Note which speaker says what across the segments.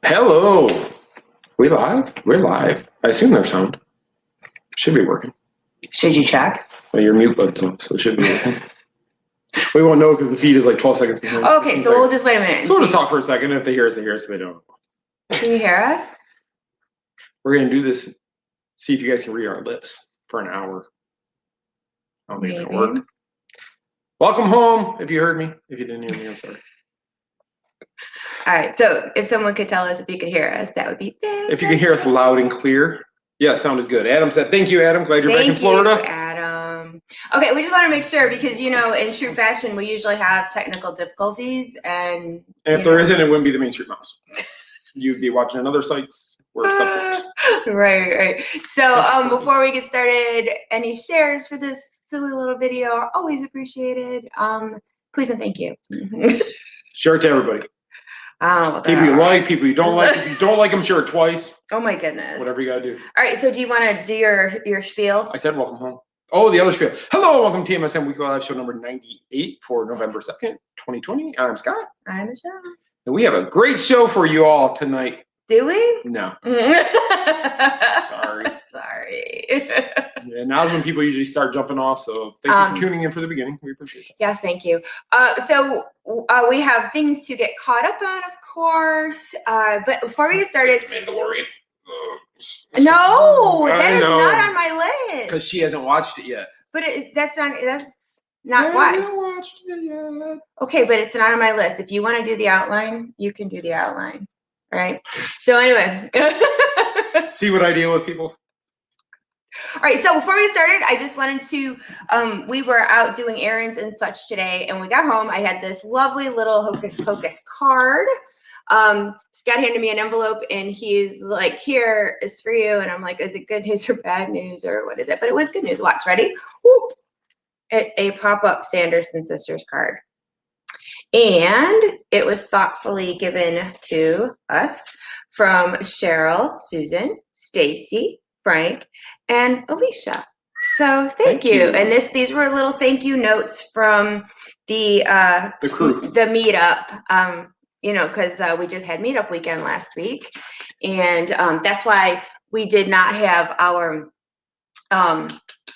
Speaker 1: Hello. We live? We're live. I assume there's sound. Should be working.
Speaker 2: Should you check?
Speaker 1: Well, your mute button's on, so it should be working. We won't know because the feed is like 12 seconds behind.
Speaker 2: Okay, so we'll just wait a minute.
Speaker 1: So we'll just talk for a second. If they hear us, they hear us. If they don't.
Speaker 2: Can you hear us?
Speaker 1: We're going to do this. See if you guys can read our lips for an hour. I don't think it's going to work. Welcome home. If you heard me. If you didn't hear me, I'm sorry.
Speaker 2: All right, so if someone could tell us if you could hear us, that would be fantastic.
Speaker 1: If you can hear us loud and clear. Yeah, sound is good. Adam said, thank you, Adam. Glad you're back in Florida.
Speaker 2: Thank you, Adam. Okay, we just want to make sure because, you know, in true fashion, we usually have technical difficulties. And
Speaker 1: if there isn't, it wouldn't be the Main Street Mouse. You'd be watching on other sites where stuff works.
Speaker 2: Right. So before we get started, any shares for this silly little video are always appreciated. Please and thank you.
Speaker 1: Share it to everybody. People you like, people you don't like. If you don't like them, share it twice.
Speaker 2: Oh my goodness.
Speaker 1: Whatever you gotta do.
Speaker 2: All right, so do you want to do your spiel?
Speaker 1: I said welcome home. Oh, the other spiel. Hello, welcome to TMSM Weekly Live Show number 98 for November 2nd, 2020. I'm Scott.
Speaker 2: I'm Michelle.
Speaker 1: And we have a great show for you all tonight.
Speaker 2: Do we?
Speaker 1: No.
Speaker 2: Sorry.
Speaker 1: Yeah, now's when people usually start jumping off, so thank you for tuning in for the beginning. We appreciate it.
Speaker 2: Yes, thank you. So we have things to get caught up on, of course. But before we get started,
Speaker 1: Mandalorian.
Speaker 2: No, that is not on my list.
Speaker 1: Because she hasn't watched it yet.
Speaker 2: But that's not why.
Speaker 1: I haven't watched it yet.
Speaker 2: Okay, but it's not on my list. If you want to do the outline, you can do the outline. All right. So anyway.
Speaker 1: See what I deal with, people.
Speaker 2: All right, so before we started, I just wanted to, we were out doing errands and such today, and we got home. I had this lovely little Hocus Pocus card. Scott handed me an envelope, and he's like, here is for you. And I'm like, is it good news or bad news, or what is it? But it was good news. Watch, ready? Whoop. It's a pop-up Sanderson Sisters card. And it was thoughtfully given to us from Cheryl, Susan, Stacy, Frank, and Alicia. So thank you. And these were little thank you notes from the
Speaker 1: crew,
Speaker 2: the meetup. You know, because we just had meetup weekend last week, and that's why we did not have our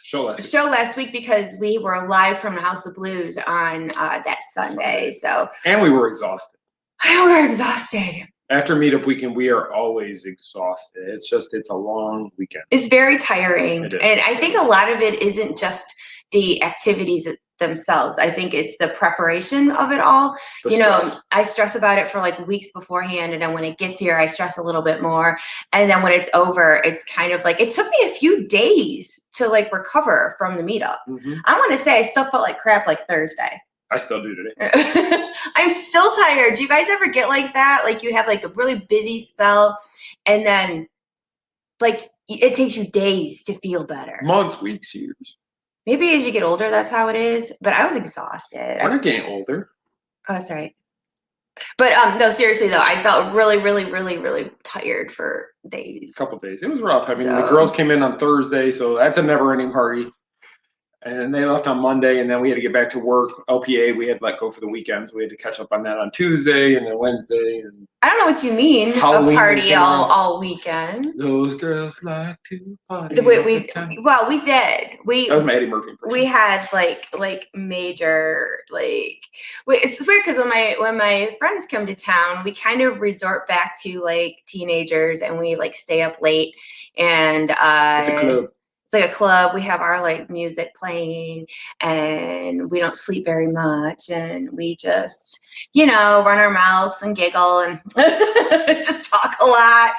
Speaker 2: show last week because we were live from the House of Blues on that Sunday. So
Speaker 1: and we were exhausted.
Speaker 2: We were exhausted.
Speaker 1: After meetup weekend, we are always exhausted. It's a long weekend.
Speaker 2: It's very tiring.
Speaker 1: It is.
Speaker 2: And I think a lot of it isn't just the activities themselves. I think it's the preparation of it all. You know, I stress about it for like weeks beforehand. And then when it gets here, I stress a little bit more. And then when it's over, it's kind of like, it took me a few days to like recover from the meetup. Mm-hmm. I want to say I still felt like crap like Thursday.
Speaker 1: I still do today.
Speaker 2: I'm still tired. Do you guys ever get like that? Like you have like a really busy spell and then like it takes you days to feel better.
Speaker 1: Months, weeks, years.
Speaker 2: Maybe as you get older, that's how it is. But I was exhausted.
Speaker 1: We're not getting older.
Speaker 2: Oh, that's right. But no, seriously though, I felt really, really, really, really tired for days.
Speaker 1: A couple of days. It was rough. I mean, the girls came in on Thursday, so that's a never-ending party. And then they left on Monday, and then we had to get back to work. LPA, we had to let go for the weekend, so we had to catch up on that on Tuesday and then Wednesday. And
Speaker 2: I don't know what you mean, Halloween, a party all weekend.
Speaker 1: Those girls like to party.
Speaker 2: We did.
Speaker 1: That was my Eddie Murphy impression.
Speaker 2: We had like major it's weird because when my friends come to town, we kind of resort back to like teenagers, and we like stay up late, and
Speaker 1: it's a club.
Speaker 2: It's like a club. We have our like music playing, and we don't sleep very much, and we just, you know, run our mouths and giggle and just talk a lot.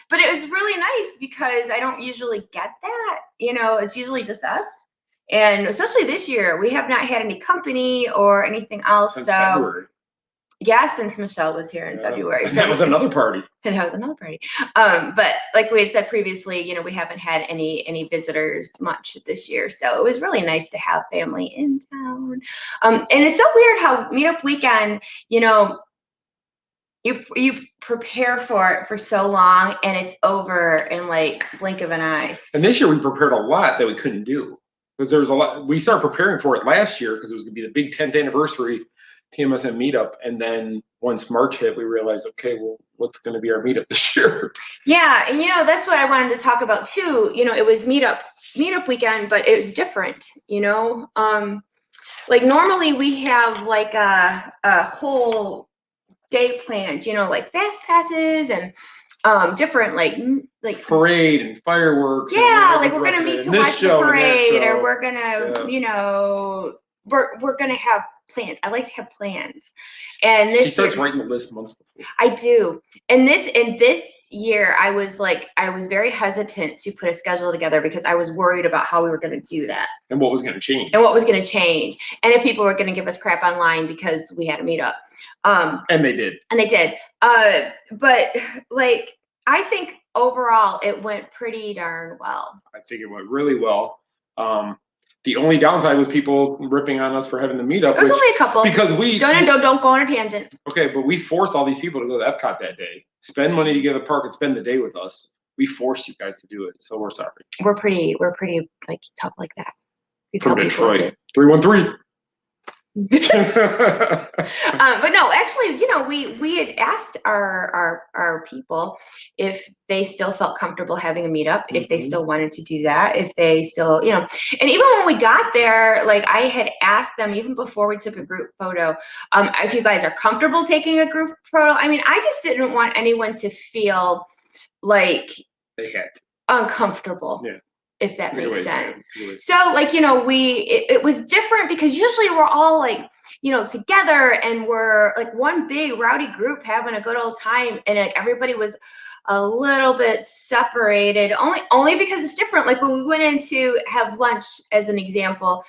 Speaker 2: But it was really nice because I don't usually get that. You know, it's usually just us. And especially this year, we have not had any company or anything else.
Speaker 1: Since February.
Speaker 2: Yeah, since Michelle was here in February.
Speaker 1: So that was another party.
Speaker 2: And that was another party. But like we had said previously, you know, we haven't had any visitors much this year. So it was really nice to have family in town. And it's so weird how meetup weekend, you know, you prepare for it for so long and it's over in like blink of an eye.
Speaker 1: And this year we prepared a lot that we couldn't do. Because there was a lot, we started preparing for it last year because it was going to be the big 10th anniversary TMSN meetup. And then once March hit, we realized, okay, well, what's going to be our meetup this year?
Speaker 2: Yeah, and that's what I wanted to talk about too. It was meetup weekend, but it was different. Like normally we have like a whole day planned. Like fast passes and different like
Speaker 1: parade and fireworks.
Speaker 2: Yeah, like we're gonna meet to watch the parade, or we're gonna we're gonna have plans. I like to have plans, and
Speaker 1: she starts writing the list months before.
Speaker 2: I do, and this year I was very hesitant to put a schedule together because I was worried about how we were going to do that
Speaker 1: and what was going to change,
Speaker 2: and if people were going to give us crap online because we had a meetup.
Speaker 1: And they did.
Speaker 2: But like I think overall it went pretty darn well.
Speaker 1: I think it went really well. The only downside was people ripping on us for having the meetup.
Speaker 2: There's only a couple.
Speaker 1: Because we
Speaker 2: don't go on a tangent.
Speaker 1: Okay, but we forced all these people to go to Epcot that day, spend money to get to the park, and spend the day with us. We forced you guys to do it, so we're sorry.
Speaker 2: We're pretty like tough like that. We
Speaker 1: From Detroit, 313.
Speaker 2: But no, actually, we had asked our people if they still felt comfortable having a meetup, if they still wanted to do that, if they still, and even when we got there, like I had asked them even before we took a group photo, if you guys are comfortable taking a group photo. I mean, I just didn't want anyone to feel like
Speaker 1: they had
Speaker 2: uncomfortable.
Speaker 1: Yeah.
Speaker 2: If that makes sense.
Speaker 1: Anyways.
Speaker 2: So like, it was different because usually we're all like, together and we're like one big rowdy group having a good old time, and like everybody was a little bit separated only because it's different. Like when we went in to have lunch, as an example,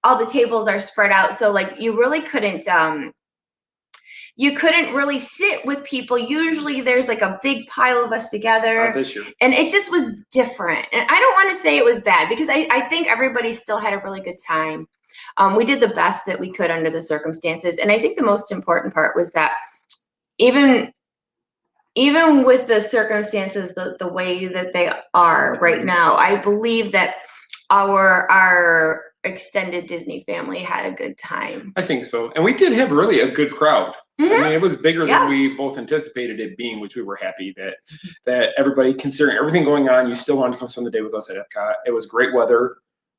Speaker 2: all the tables are spread out. So like you really couldn't really sit with people. Usually there's like a big pile of us together.
Speaker 1: Not this year.
Speaker 2: And it just was different. And I don't want to say it was bad because I think everybody still had a really good time. We did the best that we could under the circumstances. And I think the most important part was that even with the circumstances, the way that they are right now, I believe that our extended Disney family had a good time.
Speaker 1: I think so. And we did have really a good crowd.
Speaker 2: Mm-hmm.
Speaker 1: I mean, it was bigger than we both anticipated it being, which we were happy that everybody, considering everything going on, you still wanted to come spend the day with us at Epcot. It was great weather.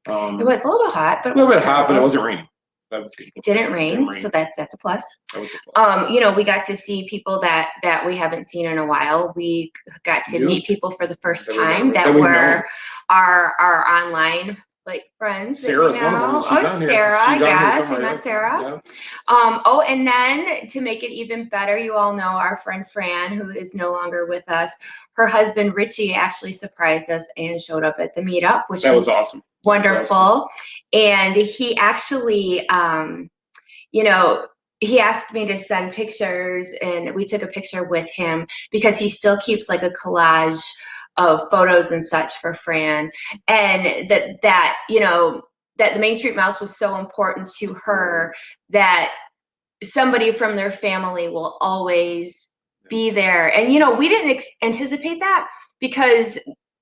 Speaker 2: It was a little bit hot, but
Speaker 1: a little bit hot, but it wasn't raining. That was good.
Speaker 2: It didn't rain, so that's a plus.
Speaker 1: That was a plus.
Speaker 2: We got to see people that we haven't seen in a while. We got to meet people for the first time that were our online like friends.
Speaker 1: Sarah's one of them. She's on here.
Speaker 2: Sarah,
Speaker 1: yes,
Speaker 2: we met Sarah.
Speaker 1: Yeah.
Speaker 2: And then to make it even better, you all know our friend Fran, who is no longer with us. Her husband Richie actually surprised us and showed up at the meetup, which was
Speaker 1: awesome.
Speaker 2: Wonderful.
Speaker 1: Awesome.
Speaker 2: And he actually, he asked me to send pictures, and we took a picture with him because he still keeps like a collage of photos and such for Fran, and that the Main Street Mouse was so important to her that somebody from their family will always be there. And we didn't anticipate that because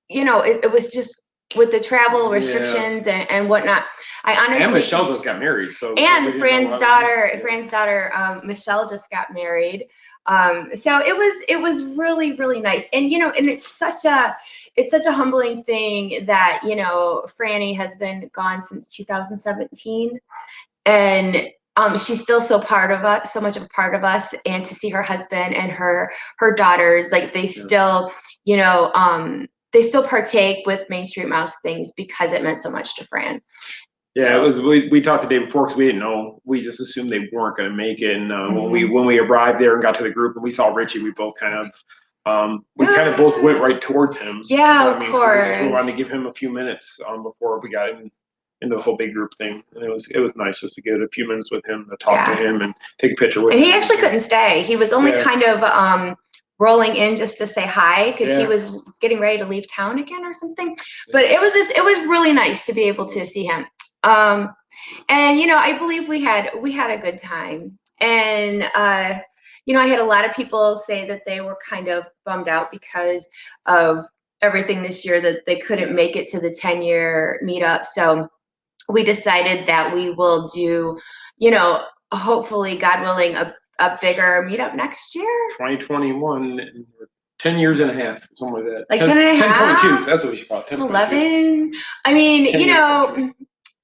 Speaker 2: it was just with the travel restrictions and whatnot. I honestly,
Speaker 1: and Michelle just got married, so
Speaker 2: Fran's daughter Michelle just got married. So it was really, really nice. And and it's such a humbling thing that Franny has been gone since 2017, and she's still so much of a part of us. And to see her husband and her daughters, like they still they still partake with Main Street Mouse things because it meant so much to Fran.
Speaker 1: Yeah, it was. We talked the day before because we didn't know. We just assumed they weren't going to make it. And when we arrived there and got to the group and we saw Richie, we both kind of both went right towards him.
Speaker 2: Yeah, of course.
Speaker 1: We wanted to give him a few minutes before we got into the whole big group thing, and it was nice just to get a few minutes with him, to talk to him and take a picture with him.
Speaker 2: And he actually couldn't stay. He was only kind of rolling in just to say hi because he was getting ready to leave town again or something. But it was really nice to be able to see him. And I believe we had a good time. And I had a lot of people say that they were kind of bummed out because of everything this year, that they couldn't make it to the 10-year meetup. So we decided that we will do hopefully, God willing, a bigger meetup next year.
Speaker 1: 2021, 10 years and a half, something like that.
Speaker 2: Like 10 and a half?
Speaker 1: 10.2, that's what we should call it.
Speaker 2: 11. I mean,
Speaker 1: 10
Speaker 2: you
Speaker 1: years,
Speaker 2: know,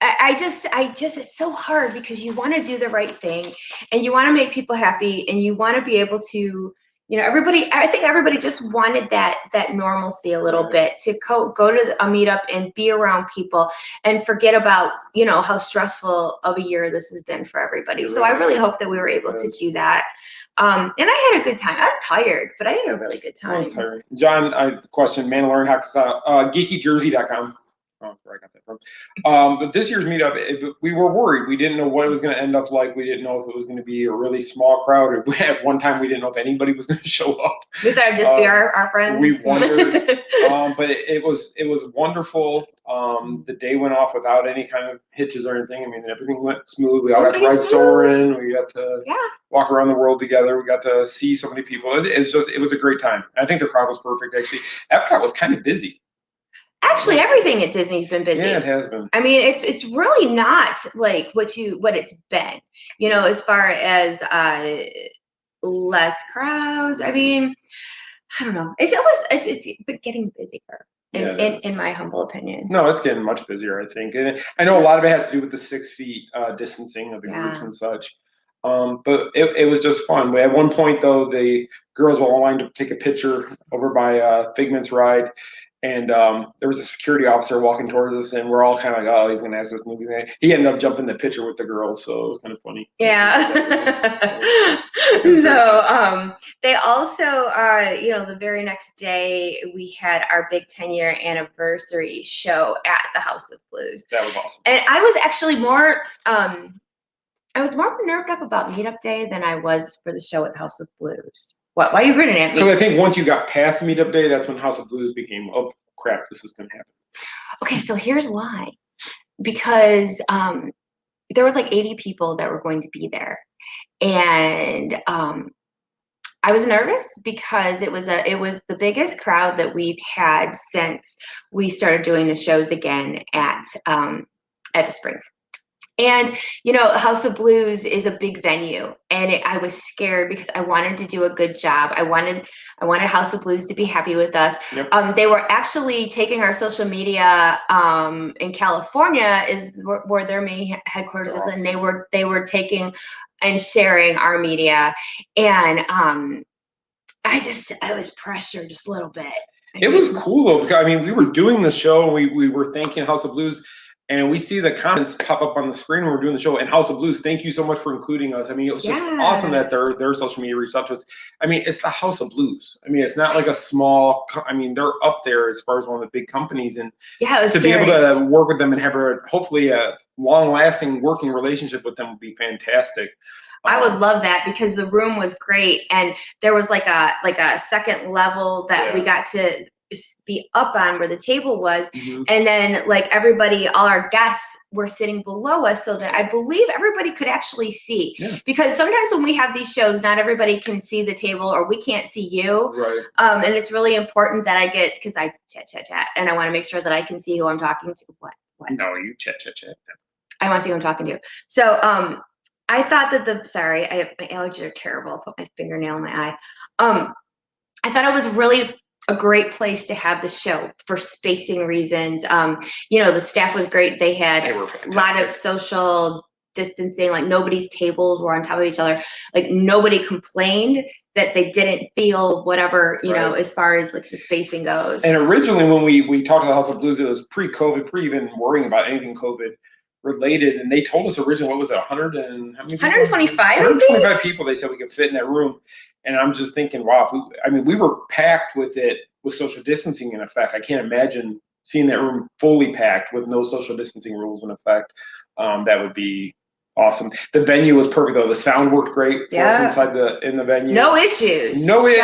Speaker 2: I just, it's so hard because you want to do the right thing and you want to make people happy and you want to be able to, you know, I think everybody just wanted that normalcy a little bit, to go to a meetup and be around people and forget about, you know, how stressful of a year this has been for everybody. So I really hope that we were able to do that. And I had a good time. I was tired, but I had a really good time.
Speaker 1: I was tired. John, I have a question. Mandalorian Hockey Style, geekyjersey.com. Oh, where I got that from. But this year's meetup, we were worried. We didn't know what it was going to end up like. We didn't know if it was going to be a really small crowd. Or at one time, we didn't know if anybody was going to show up.
Speaker 2: We thought it'd just be our friends.
Speaker 1: We wondered. But it was wonderful. The day went off without any kind of hitches or anything. I mean, everything went smooth. We all got to ride Soarin'. We got to walk around the world together. We got to see so many people. It was a great time. I think the crowd was perfect. Actually, Epcot was kind of busy.
Speaker 2: Actually, everything at Disney's been busy.
Speaker 1: Yeah, it has been.
Speaker 2: I mean, it's really not like what it's been, you know, as far as less crowds. I mean, I don't know. It's getting busier, in my humble opinion.
Speaker 1: No, it's getting much busier, I think. And I know a lot of it has to do with the 6 feet distancing of the groups and such. But it was just fun. At one point, though, the girls were all lined to take a picture over by Figment's ride. And there was a security officer walking towards us, and we're all kind of like, oh, he's going to ask this movie thing. He ended up jumping the picture with the girls, so it was kind of funny.
Speaker 2: Yeah. So they also, you know, the very next day, we had our big 10-year anniversary show at the House of Blues.
Speaker 1: That was awesome.
Speaker 2: And I was actually more nerved up about Meetup Day than I was for the show at House of Blues. What? Why are you grinning at me?
Speaker 1: Because I think once you got past Meetup Day, that's when House of Blues became, oh crap, this is going to happen.
Speaker 2: Okay, so here's why. Because there was like 80 people that were going to be there, and I was nervous because it was the biggest crowd that we've had since we started doing the shows again at the Springs. And, you know, House of Blues is a big venue, and I was scared because I wanted to do a good job. I wanted House of Blues to be happy with us. Yep. They were actually taking our social media in California is where their main headquarters is, and they were taking and sharing our media, and I was pressured just a little bit.
Speaker 1: It was cool though, because I mean, we were doing the show, and we were thanking House of Blues. And we see the comments pop up on the screen when we're doing the show. And House of Blues, thank you so much for including us. I mean, it was just awesome that their social media reached out to us. I mean, it's the House of Blues. I mean, it's not like a small. I mean, they're up there as far as one of the big companies, and to be able to work with them and have hopefully a long-lasting working relationship with them would be fantastic.
Speaker 2: I would love that because the room was great, and there was like a second level that we got to be up on where the table was, and then like everybody, all our guests were sitting below us, so that I believe everybody could actually see. Because sometimes when we have these shows, not everybody can see the table, or we can't see you. Right. And it's really important that I get, because I chat, and I want to make sure that I can see who I'm talking to. What?
Speaker 1: No, you chat.
Speaker 2: I want to see who I'm talking to. So I thought that my allergies are terrible. I'll put my fingernail in my eye. I thought it was really a great place to have the show for spacing reasons. You know, the staff was great. They had a lot of social distancing, like nobody's tables were on top of each other. Like nobody complained that they didn't feel whatever, you know, as far as like the spacing goes.
Speaker 1: And originally when we talked to the House of Blues, it was pre-COVID, pre-even worrying about anything COVID related. And they told us originally, what was it, 100 and how many people?
Speaker 2: 125,
Speaker 1: 125 people they said we could fit in that room. And I'm just thinking, wow, we were packed with social distancing in effect. I can't imagine seeing that room fully packed with no social distancing rules in effect. That would be awesome. The venue was perfect though. The sound worked great for us in the venue.
Speaker 2: No issues.
Speaker 1: No issues.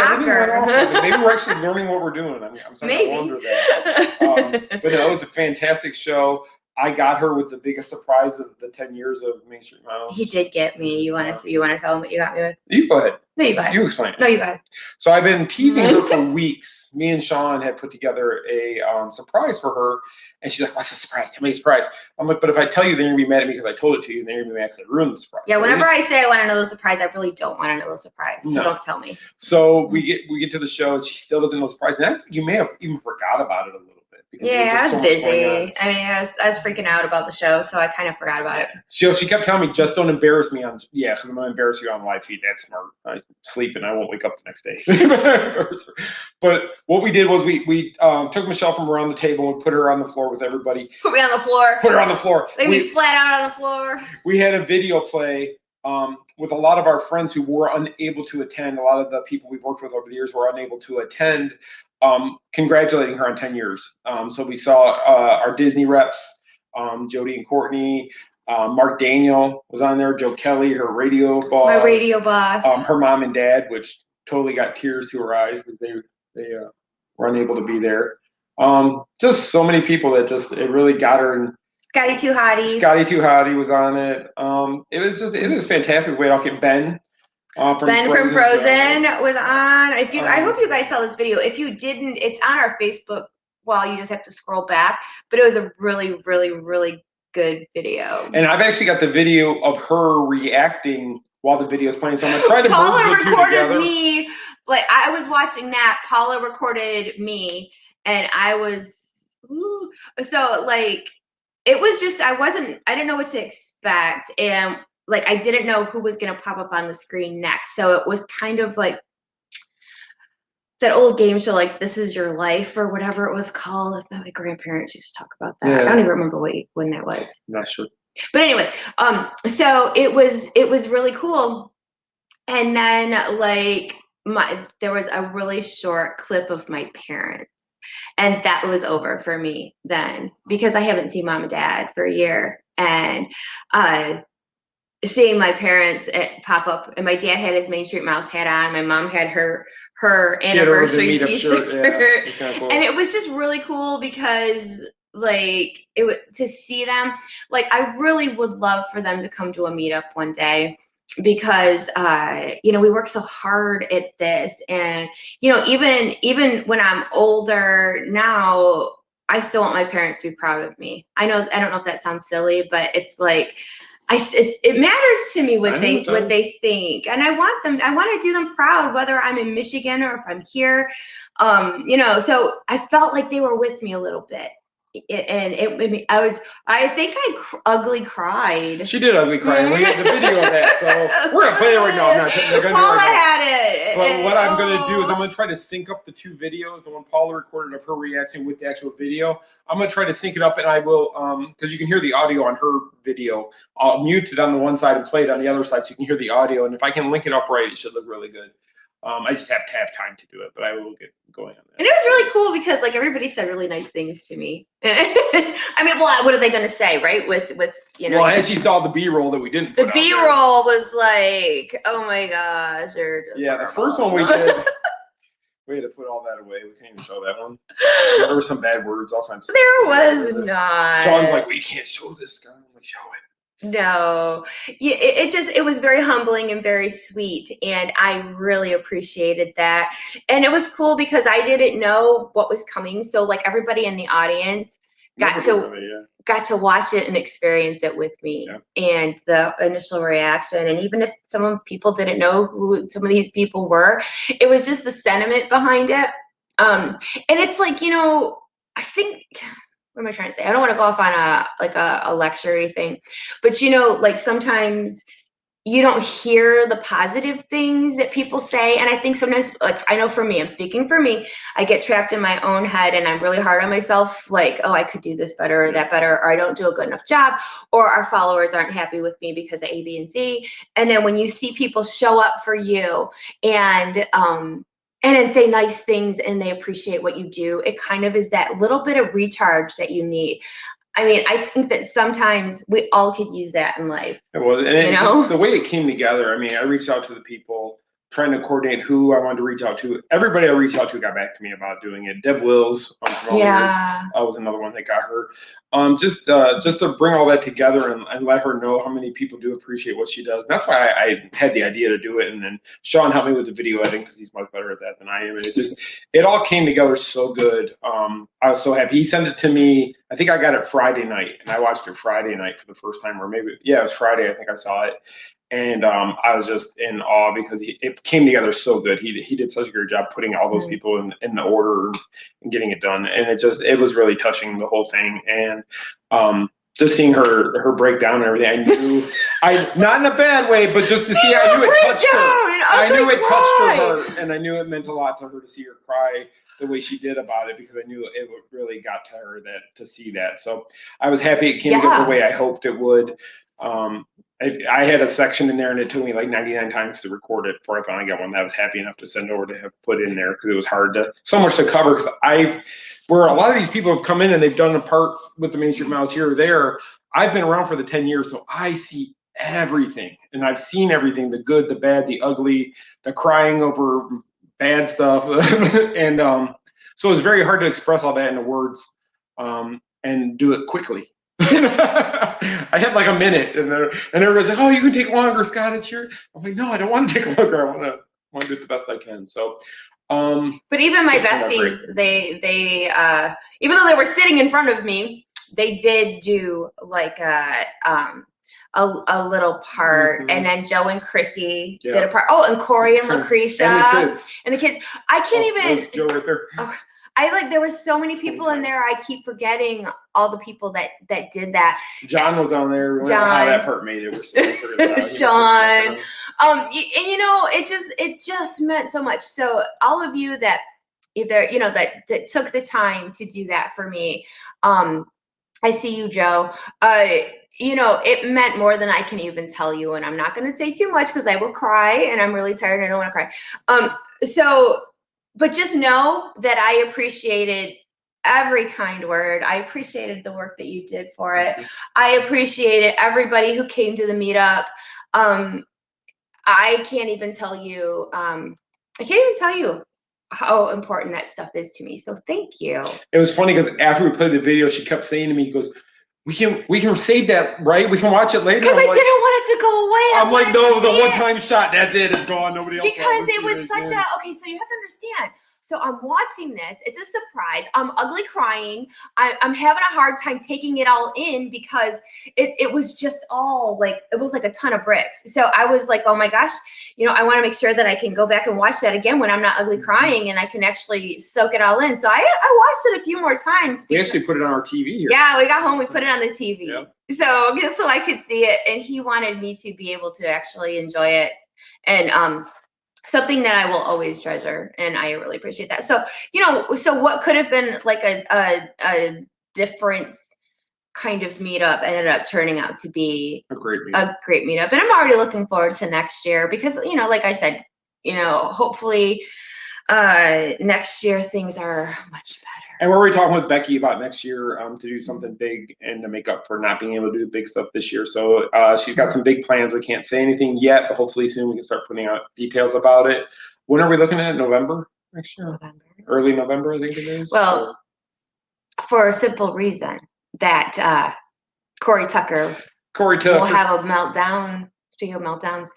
Speaker 1: Maybe we're actually learning what we're doing. I'm starting to wonder that. But no, it was a fantastic show. I got her with the biggest surprise of the 10 years of Main Street Miles.
Speaker 2: He did get me. You want to tell him what you got me with?
Speaker 1: You go ahead.
Speaker 2: No, you go ahead.
Speaker 1: You explain.
Speaker 2: No, you go ahead.
Speaker 1: So I've been teasing her for weeks. Me and Sean had put together a surprise for her, and she's like, "What's the surprise? Tell me the surprise." I'm like, "But if I tell you, then you're gonna be mad at me because I told it to you, and then you're gonna be mad because I ruined the surprise."
Speaker 2: Yeah, whenever I say I want to know the surprise, I really don't want to know the surprise. So don't tell me.
Speaker 1: So we get to the show, and she still doesn't know the surprise, and I think you may have even forgot about it a little bit.
Speaker 2: Yeah, I was busy. I mean, I was freaking out about the show, so I kind of forgot about it.
Speaker 1: So she kept telling me, just don't embarrass me because I'm going to embarrass you on live feed. That's smart. I sleep and I won't wake up the next day. But what we did was we took Michelle from around the table and put her on the floor with everybody.
Speaker 2: Put me on the floor.
Speaker 1: Put her on the floor.
Speaker 2: Leave me flat out on the floor.
Speaker 1: We had a video play with a lot of our friends who were unable to attend. A lot of the people we've worked with over the years were unable to attend. Congratulating her on 10 years. So we saw our Disney reps, Jody and Courtney, Mark Daniel was on there, Joe Kelly, her radio boss.
Speaker 2: My radio boss.
Speaker 1: Her mom and dad, which totally got tears to her eyes because they were unable to be there. Just so many people that it really got her. And
Speaker 2: Scotty Too Hottie.
Speaker 1: Scotty Too Hottie was on it. It was fantastic. We had Ben.
Speaker 2: Ben from Frozen was on. I hope you guys saw this video. If you didn't, it's on our Facebook. Well, you just have to scroll back. But it was a really, really, really good video.
Speaker 1: And I've actually got the video of her reacting while the video is playing. So I'm gonna try to
Speaker 2: Paula
Speaker 1: merge the two
Speaker 2: recorded
Speaker 1: together.
Speaker 2: me. Like I was watching that. Paula recorded me, and I was so like it was just I didn't know what to expect, and like I didn't know who was gonna pop up on the screen next. So it was kind of like that old game show, like This Is Your Life or whatever it was called. My grandparents used to talk about that. Yeah. I don't even remember when that was.
Speaker 1: Not sure.
Speaker 2: But anyway, so it was really cool. And then like there was a really short clip of my parents. And that was over for me then because I haven't seen mom and dad for a year. And seeing my parents pop up, and my dad had his Main Street Mouse hat on. My mom had her anniversary T-shirt, yeah, cool. And it was just really cool because like to see them. Like I really would love for them to come to a meetup one day because we work so hard at this, and even when I'm older now, I still want my parents to be proud of me. I don't know if that sounds silly, but it's like. It matters to me what they think, and I want to do them proud, whether I'm in Michigan or if I'm here, so I felt like they were with me a little bit, and I think I ugly cried.
Speaker 1: She did ugly cry, and we have the video of that, so we're gonna play it right now.
Speaker 2: Paula had it.
Speaker 1: But what I'm gonna do is I'm gonna try to sync up the two videos, the one Paula recorded of her reaction with the actual video. I'm gonna try to sync it up, and I will, because you can hear the audio on her video. I'll mute it on the one side and play it on the other side so you can hear the audio, and if I can link it up right, it should look really good. I just have to have time to do it, but I will get going on that.
Speaker 2: And it was really cool because like everybody said really nice things to me. I mean, well, what are they going to say, right? With
Speaker 1: Well, as you saw the B-roll that we didn't put
Speaker 2: the B-roll was like, oh my gosh.
Speaker 1: Yeah, the first one we did, we had to put all that away. We can't even show that one. There were some bad words, all kinds of
Speaker 2: There was not.
Speaker 1: Sean's like, we can't show this guy. I'm like, show it.
Speaker 2: No, yeah, it was very humbling and very sweet, and I really appreciated that. And it was cool because I didn't know what was coming, so like everybody in the audience got to watch it and experience it with me, and the initial reaction. And even if some people didn't know who some of these people were, it was just the sentiment behind it. And it's like, I think. What am I trying to say? I don't want to go off on a lecture thing, but like sometimes you don't hear the positive things that people say. And I think sometimes, like, I know for me, I'm speaking for me, I get trapped in my own head and I'm really hard on myself. Like, oh, I could do this better or that better, or I don't do a good enough job, or our followers aren't happy with me because of A, B, and C. And then when you see people show up for you and then say nice things and they appreciate what you do, it kind of is that little bit of recharge that you need. I mean, I think that sometimes we all could use that in life.
Speaker 1: Well, and just the way it came together, I mean, I reached out to the people trying to coordinate who I wanted to reach out to. Everybody I reached out to got back to me about doing it. Deb Wills from
Speaker 2: Yeah.
Speaker 1: was another one that got her. Just to bring all that together and let her know how many people do appreciate what she does. And that's why I had the idea to do it. And then Sean helped me with the video editing because he's much better at that than I am. And it all came together so good. I was so happy. He sent it to me. I think I got it Friday night, and I watched it Friday night for the first time, or maybe, it was Friday. I think I saw it. And I was just in awe because it came together so good. He did such a great job putting all those people in the order and getting it done. And it was really touching, the whole thing. And just seeing her breakdown and everything, I knew, not in a bad way, but just to see, I knew it touched her. I knew it touched her heart, and I knew it meant a lot to her to see her cry the way she did about it, because I knew it really got to her to see that. So I was happy it came together the way I hoped it would. I had a section in there, and it took me like 99 times to record it before I finally got one that I was happy enough to send over to have put in there, because it was hard so much to cover. Because where a lot of these people have come in and they've done a part with the Main Street Miles here or there, I've been around for the 10 years, so I see everything, and I've seen everything, the good, the bad, the ugly, the crying over bad stuff. And so it's very hard to express all that into words and do it quickly. I had like a minute, and everybody's like, "Oh, you can take longer, Scott. It's your." I'm like, "No, I don't want to take longer. I want to do it the best I can." So,
Speaker 2: but even my besties, they even though they were sitting in front of me, they did do like a little part, and then Joe and Chrissy did a part. Oh, and Corey and Lucretia and the kids. I can't even.
Speaker 1: Joe right there.
Speaker 2: There were so many people in there. I keep forgetting all the people that did that.
Speaker 1: John was on there. John, how that part made it. We're still
Speaker 2: Sean. And it just meant so much. So all of you that either, that took the time to do that for me. I see you, Joe. It meant more than I can even tell you. And I'm not going to say too much because I will cry, and I'm really tired. And I don't want to cry. But just know that I appreciated every kind word. I appreciated the work that you did for it. I appreciated everybody who came to the meetup. I can't even tell you how important that stuff is to me. So thank you.
Speaker 1: It was funny because after we played the video, she kept saying to me, he goes, we can save that, right? We can watch it later.
Speaker 2: Because I didn't want it to go away.
Speaker 1: I'm like, no, it was a one-time shot. That's it. It's gone. Nobody else.
Speaker 2: Because it was such a, okay, so you have to understand. So I'm watching this. It's a surprise. I'm ugly crying. I'm having a hard time taking it all in because it was just all like, it was like a ton of bricks. So I was like, oh my gosh, I want to make sure that I can go back and watch that again when I'm not ugly crying, and I can actually soak it all in. So I watched it a few more times.
Speaker 1: We actually put it on our TV here.
Speaker 2: Yeah, we got home, we put it on the TV.
Speaker 1: Yep.
Speaker 2: So just so I could see it, and he wanted me to be able to actually enjoy it. And something that I will always treasure, and I really appreciate that. So, so what could have been like a different kind of meetup ended up turning out to be a great meetup. And I'm already looking forward to next year because, like I said, hopefully next year things are much better.
Speaker 1: And we're already talking with Becky about next year to do something big and to make up for not being able to do big stuff this year. So she's got some big plans. We can't say anything yet, but hopefully soon we can start putting out details about it. When are we looking at? November next year? Early November, I think it is.
Speaker 2: Well, for a simple reason that Corey Tucker will have a meltdown. Speaking of meltdowns,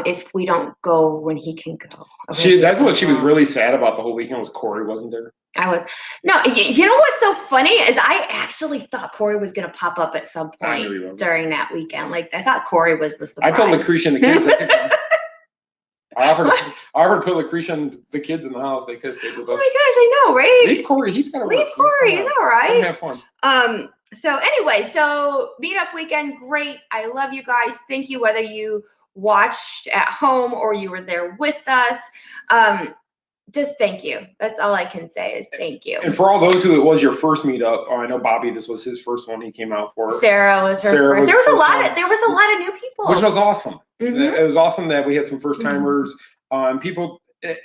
Speaker 2: if we don't go when he can go.
Speaker 1: That's what she was really sad about the whole weekend, was Corey wasn't there.
Speaker 2: No, you know what's so funny is I actually thought Corey was going to pop up at some point during that weekend. Like, I thought Corey was the surprise.
Speaker 1: I told Lucretia and the kids. I offered to put Lucretia and the kids in the house. They could stay with us.
Speaker 2: Oh my gosh, I know, right?
Speaker 1: Leave Corey. He's got to
Speaker 2: leave Corey. He's all right.
Speaker 1: Have fun.
Speaker 2: So anyway, meetup weekend, great. I love you guys. Thank you, whether you watched at home or you were there with us. Just thank you. That's all I can say is thank you.
Speaker 1: And for all those who it was your first meetup, I know Bobby, this was his first one he came out for.
Speaker 2: Sarah was her first. There was a lot of new people.
Speaker 1: Which was awesome. Mm-hmm. It was awesome that we had some first timers. People.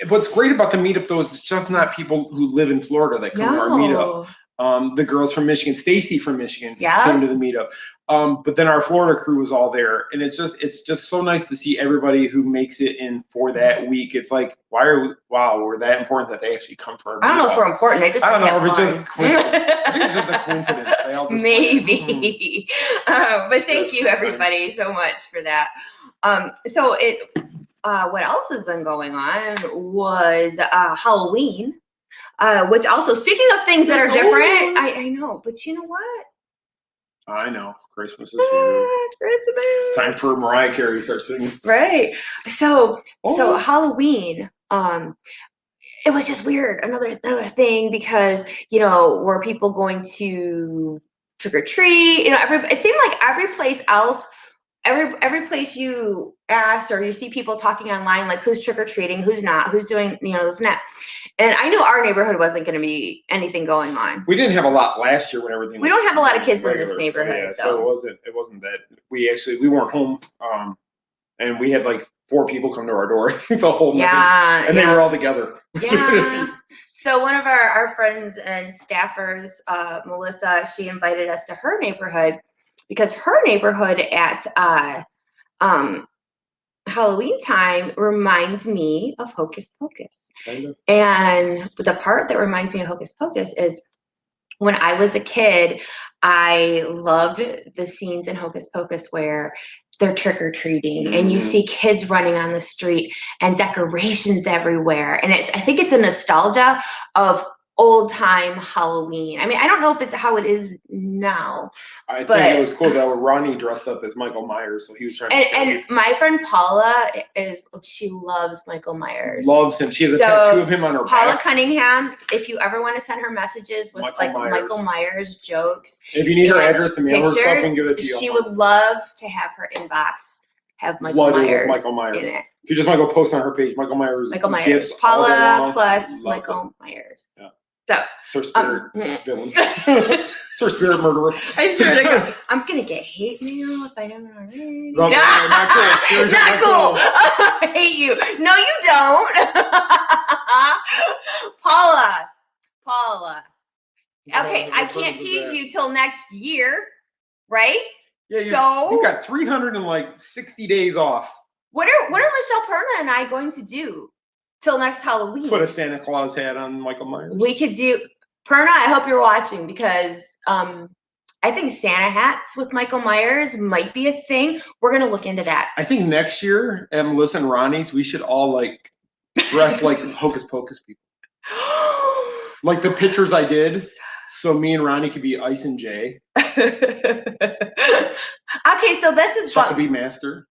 Speaker 1: What's great about the meetup though is it's just not people who live in Florida that come to our meetup. The girls from Michigan, Stacy from Michigan,
Speaker 2: Yeah.
Speaker 1: came to the meetup. But then our Florida crew was all there, and it's just so nice to see everybody who makes it in for that week. It's like, wow, we're that important that they actually come for our
Speaker 2: I don't know
Speaker 1: meetup.
Speaker 2: if we're important. I just
Speaker 1: I don't
Speaker 2: think
Speaker 1: know if it's
Speaker 2: that's
Speaker 1: just
Speaker 2: fun.
Speaker 1: coincidence. I think it's just a coincidence. They all just
Speaker 2: Maybe. But thank you everybody so much for that. What else has been going on was Halloween, which also, speaking of things that are different, I know, but you know what?
Speaker 1: I know. Christmas is here.
Speaker 2: Christmas.
Speaker 1: Time for Mariah Carey to start singing.
Speaker 2: Right. So Halloween, it was just weird. Another thing, because, were people going to trick or treat? It seemed like every place else, every place you asked or you see people talking online, like who's trick or treating, who's not, who's doing, this and that. And I knew our neighborhood wasn't going to be anything going on.
Speaker 1: We didn't have a lot last year when everything.
Speaker 2: We don't have a lot of kids in this neighborhood,
Speaker 1: so it wasn't that we weren't home, and we had like 4 people come to our door the whole night, and they were all together.
Speaker 2: Yeah. So one of our friends and staffers, Melissa, she invited us to her neighborhood because her neighborhood at Halloween time reminds me of Hocus Pocus. And the part that reminds me of Hocus Pocus is when I was a kid, I loved the scenes in Hocus Pocus where they're trick-or-treating and you see kids running on the street and decorations everywhere. And I think it's a nostalgia of old time Halloween. I mean, I don't know if it's how it is now.
Speaker 1: I think it was cool that Ronnie dressed up as Michael Myers, so he was trying to.
Speaker 2: And my friend Paula she loves Michael Myers.
Speaker 1: Loves him. She has a tattoo of him on her
Speaker 2: Paula
Speaker 1: back.
Speaker 2: Cunningham, if you ever want to send her messages with Michael Myers jokes.
Speaker 1: If you need her address to mail her stuff, and give it to you.
Speaker 2: She would love to have her inbox have Michael Myers in it.
Speaker 1: If you just want to go post on her page, Michael Myers.
Speaker 2: Paula plus Michael Myers.
Speaker 1: Yeah.
Speaker 2: So
Speaker 1: it's her spirit villain. It's her spirit murderer.
Speaker 2: I swear to God, I'm gonna get hate mail if I haven't already.
Speaker 1: No, not cool.
Speaker 2: Not cool. I hate you. No, you don't. Paula. Okay, I can't tease you till next year, right?
Speaker 1: Yeah, you got 360 days off.
Speaker 2: What are Michelle Perna and I going to do till next Halloween?
Speaker 1: Put a Santa Claus hat on Michael Myers.
Speaker 2: We could do Perna. I hope you're watching because I think Santa hats with Michael Myers might be a thing. We're gonna look into that.
Speaker 1: I think next year at Melissa and Ronnie's, we should all like dress like Hocus Pocus people. Like the pictures I did. So me and Ronnie could be Ice and Jay.
Speaker 2: Okay, so this is
Speaker 1: Chuckabee Master.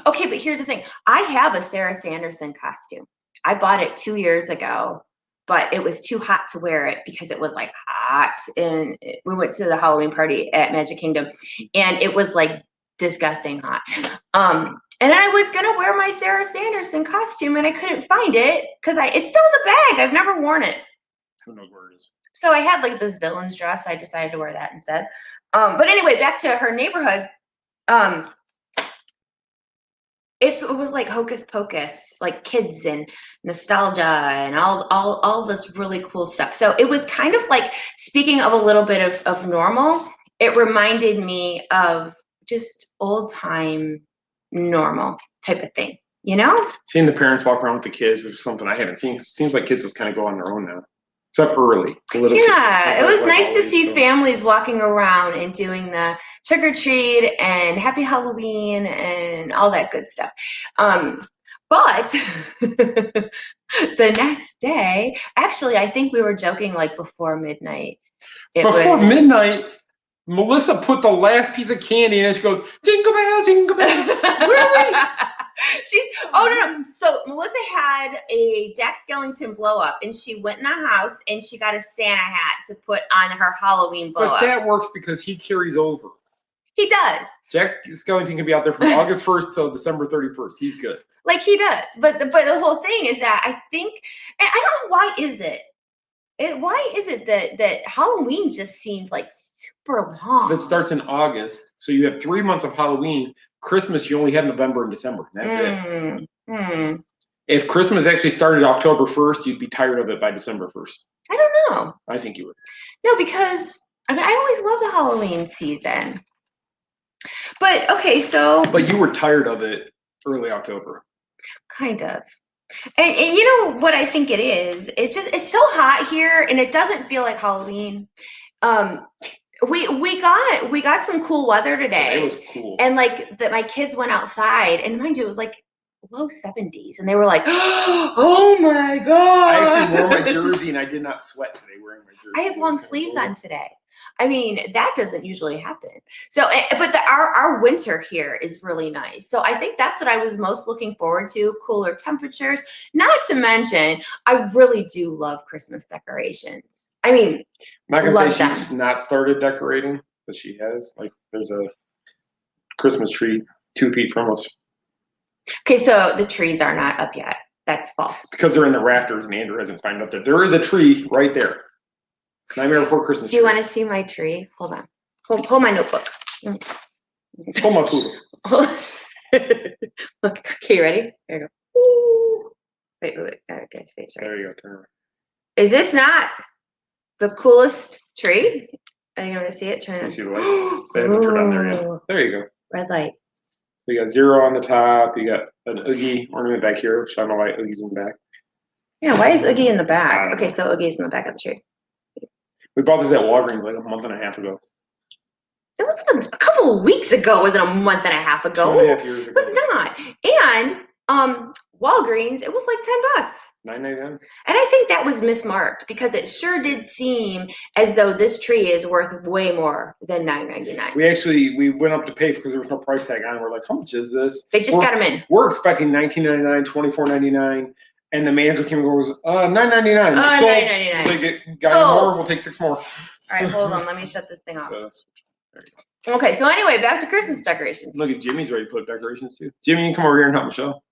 Speaker 2: Okay, but here's the thing. I have a Sarah Sanderson costume. I bought it 2 years ago, but it was too hot to wear it because it was like hot. And we went to the Halloween party at Magic Kingdom and it was like disgusting hot. And I was gonna wear my Sarah Sanderson costume and I couldn't find it because it's still in the bag. I've never worn it.
Speaker 1: Who knows where it is?
Speaker 2: So I had like this villain's dress. I decided to wear that instead. But anyway, back to her neighborhood. It was like Hocus Pocus, like kids and nostalgia and all this really cool stuff. So it was kind of like, speaking of a little bit of normal, it reminded me of just old time normal type of thing, you know?
Speaker 1: Seeing the parents walk around with the kids was something I haven't seen. It seems like kids just kind of go on their own now. Except early.
Speaker 2: Yeah, it was nice to see families walking around and doing the trick or treat and happy Halloween and all that good stuff. But the next day, actually, I think we were joking like before midnight.
Speaker 1: Midnight, Melissa put the last piece of candy in and she goes, jingle bell, jingle bell. Really?
Speaker 2: No. So Melissa had a Dax Skellington blow up and she went in the house and she got a Santa hat to put on her Halloween blow up.
Speaker 1: But that works because he carries over.
Speaker 2: He does.
Speaker 1: Jack Skellington can be out there from August 1st till December 31st. He's good.
Speaker 2: Like he does. But the whole thing is that I think, and I don't know why is it that Halloween just seems like super long?
Speaker 1: Because it starts in August. So you have 3 months of Halloween. Christmas, you only have November and December. That's it. If Christmas actually started October 1st, you'd be tired of it by December 1st.
Speaker 2: I don't know.
Speaker 1: I think you would.
Speaker 2: No, because I mean, I always love the Halloween season. But okay, so.
Speaker 1: But you were tired of it early October.
Speaker 2: Kind of. And you know what I think it is? It's just, it's so hot here and it doesn't feel like Halloween. We got some cool weather today.
Speaker 1: It was cool.
Speaker 2: And like that my kids went outside and mind you, it was like low 70s and they were like, oh my God.
Speaker 1: I actually wore my jersey and I did not sweat today wearing my jersey.
Speaker 2: I have long sleeves on today. I mean, that doesn't usually happen. So, but our winter here is really nice. So I think that's what I was most looking forward to, cooler temperatures. Not to mention, I really do love Christmas decorations. I mean,
Speaker 1: I'm not going to say she's not started decorating, but she has. Like, there's a Christmas tree 2 feet from us.
Speaker 2: Okay, so the trees are not up yet. That's false.
Speaker 1: Because they're in the rafters and Andrew hasn't climbed up there. There is a tree right there. Nightmare Before Christmas.
Speaker 2: Do you want to see my tree? Hold on. Hold my notebook.
Speaker 1: Hold my poodle.
Speaker 2: Look, okay, you ready? There you go. Ooh. Wait, okay, face right.
Speaker 1: There you go. Turn around.
Speaker 2: Is this not the coolest tree? Are you going to see it? Turn it on.
Speaker 1: You see the lights? That hasn't turned on there yet. There you go.
Speaker 2: Red light.
Speaker 1: So you got 0 on the top. You got an Oogie ornament back here, which I don't know why Oogie's in the back.
Speaker 2: Yeah, why is Oogie in the back? Okay, so Oogie's in the back of the tree.
Speaker 1: We bought this at Walgreens like a month and a half ago.
Speaker 2: It was a couple of weeks ago. Was it a month and a half ago?
Speaker 1: 2.5 years ago.
Speaker 2: It was not. And Walgreens, it was like $10.
Speaker 1: $9.99.
Speaker 2: And I think that was mismarked because it sure did seem as though this tree is worth way more than $9.99.
Speaker 1: We went up to pay because there was no price tag on it. We're like, how much is this?
Speaker 2: They just got them in.
Speaker 1: We're expecting $19.99, $24.99. And the manager came and goes, $9.99.
Speaker 2: $9.99.
Speaker 1: More, we'll take 6 more.
Speaker 2: All right, hold on. Let me shut this thing off. Okay, so anyway, back to Christmas decorations.
Speaker 1: Look at Jimmy's ready to put up decorations too. Jimmy, you can come over here and help Michelle.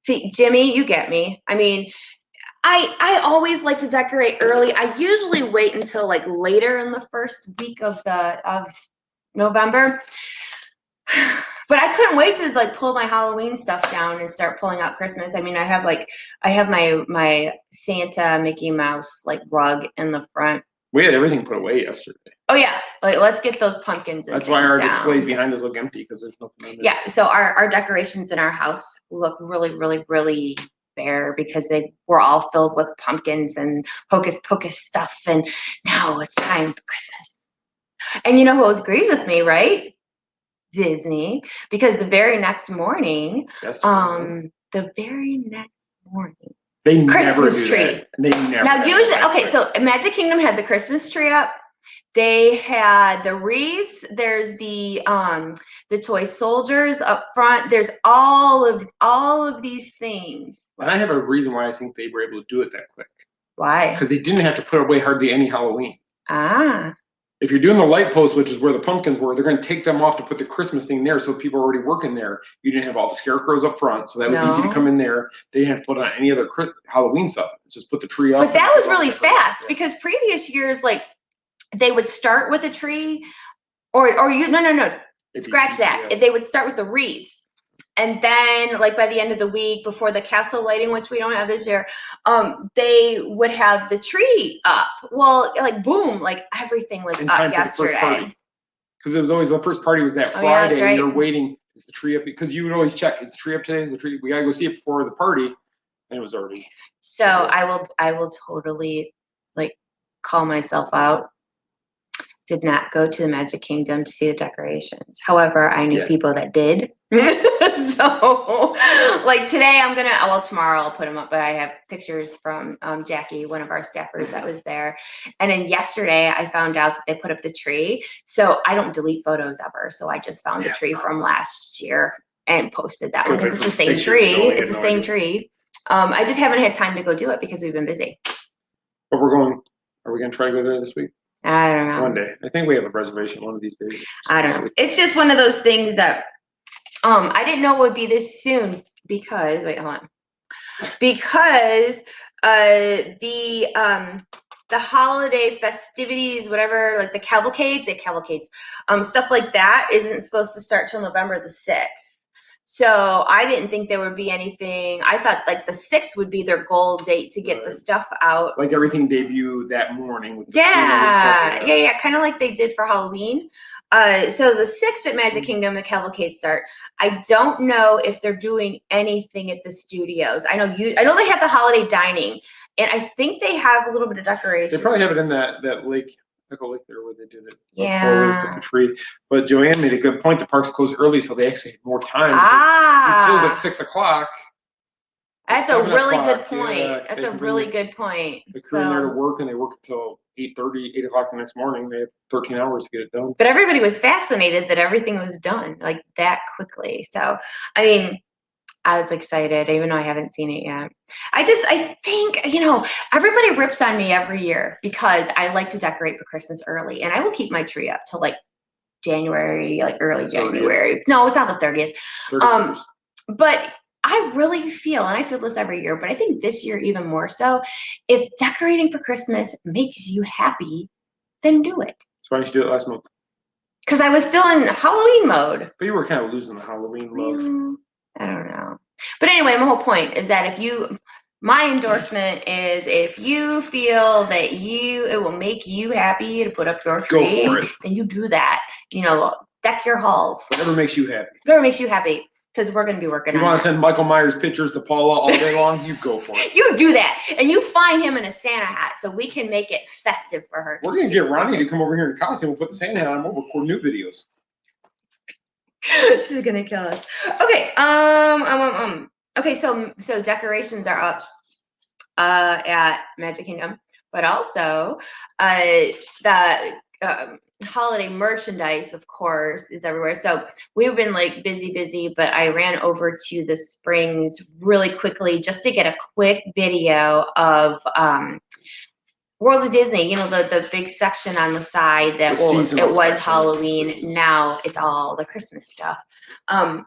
Speaker 2: See, Jimmy, you get me. I mean, I always like to decorate early. I usually wait until like later in the first week of November. But I couldn't wait to like pull my Halloween stuff down and start pulling out Christmas. I mean, I have my Santa Mickey Mouse like rug in the front.
Speaker 1: We had everything put away yesterday.
Speaker 2: Oh yeah, like let's get those pumpkins.
Speaker 1: That's why our displays behind us look empty because there's nothing in there.
Speaker 2: Yeah, so our decorations in our house look really, really, really bare because they were all filled with pumpkins and hocus pocus stuff, and now it's time for Christmas. And you know who agrees with me, right? Disney, because the very next morning,
Speaker 1: they
Speaker 2: Christmas
Speaker 1: never do
Speaker 2: tree.
Speaker 1: That. They never.
Speaker 2: Now usually, okay, so Magic Kingdom had the Christmas tree up. They had the wreaths. There's the toy soldiers up front. There's all of these things.
Speaker 1: And I have a reason why I think they were able to do it that quick.
Speaker 2: Why?
Speaker 1: Because they didn't have to put away hardly any Halloween.
Speaker 2: Ah.
Speaker 1: If you're doing the light post, which is where the pumpkins were, they're going to take them off to put the Christmas thing there, so people are already working there. You didn't have all the scarecrows up front, so that was easy to come in there. They didn't have to put on any other Halloween stuff. It's just put the tree up.
Speaker 2: But that was really fast because previous years, like they would start with a tree, or no, scratch that.
Speaker 1: Yeah.
Speaker 2: They would start with the wreaths. And then, like by the end of the week, before the castle lighting, which we don't have this year, they would have the tree up. Well, like boom, like everything was up yesterday.
Speaker 1: Because it was always the first party was that Friday,
Speaker 2: yeah, right.
Speaker 1: And you're waiting. Is the tree up? Because you would always check: is the tree up today? Is the tree? We gotta go see it before the party, and it was already.
Speaker 2: So I will totally like call myself out. Did not go to the Magic Kingdom to see the decorations. However, I knew people that did. So like today tomorrow I'll put them up, but I have pictures from Jackie, one of our staffers that was there. And then yesterday I found out that they put up the tree. So I don't delete photos ever. So I just found the tree from last year and posted that one because it's the same tree. It's the same tree. I just haven't had time to go do it because we've been busy.
Speaker 1: But are we going to try to go there this week?
Speaker 2: I don't know.
Speaker 1: One day. I think we have a reservation one of these days.
Speaker 2: I don't know. It's just one of those things that I didn't know it would be this soon because the holiday festivities, whatever, like the cavalcades, stuff like that isn't supposed to start till November the 6th. So I didn't think there would be anything. I thought like the 6th would be their goal date to get the stuff out.
Speaker 1: Like everything debut that morning. With the
Speaker 2: Yeah. Kind of like they did for Halloween. So the 6th at Magic Kingdom, the cavalcade start. I don't know if they're doing anything at the studios. I know they have the holiday dining, and I think they have a little bit of decoration.
Speaker 1: They probably have it in that lake. Echo Lake there where they did it.
Speaker 2: Yeah.
Speaker 1: With the tree. But Joanne made a good point. The parks close early, so they actually have more time.
Speaker 2: Ah.
Speaker 1: It close at 6 o'clock.
Speaker 2: That's a really good point.
Speaker 1: Yeah,
Speaker 2: that's a really good point.
Speaker 1: The crew in there to work, and they work until 8:30, 8 o'clock the next morning. They have 13 hours to get it done.
Speaker 2: But everybody was fascinated that everything was done like that quickly. So, I mean, I was excited, even though I haven't seen it yet. I think, everybody rips on me every year because I like to decorate for Christmas early, and I will keep my tree up till like January, like early January. 30th. No, it's not the 30th. 31st. But I really feel, and I feel this every year, but I think this year even more so, if decorating for Christmas makes you happy, then do it.
Speaker 1: So why didn't you do it last month?
Speaker 2: Because I was still in Halloween mode.
Speaker 1: But you were kind of losing the Halloween love.
Speaker 2: I don't know. But anyway, my whole point is that my endorsement is if you feel that it will make you happy to put up your tree,
Speaker 1: go for it.
Speaker 2: Then you do that. Deck your halls.
Speaker 1: Whatever makes you happy.
Speaker 2: Whatever makes you happy. Because we're going to be working on it.
Speaker 1: You want to send Michael Myers pictures to Paula all day long? You go for it.
Speaker 2: You do that. And you find him in a Santa hat so we can make it festive for her.
Speaker 1: We're going to get Ronnie to come over here in costume. We'll put the Santa hat on. We'll record new videos.
Speaker 2: She's going to kill us. Okay. Okay, so decorations are up at Magic Kingdom. But also the holiday merchandise, of course, is everywhere. So we've been like busy, but I ran over to the Springs really quickly just to get a quick video of World of Disney, the big section on the side that was Halloween. Now it's all the Christmas stuff. And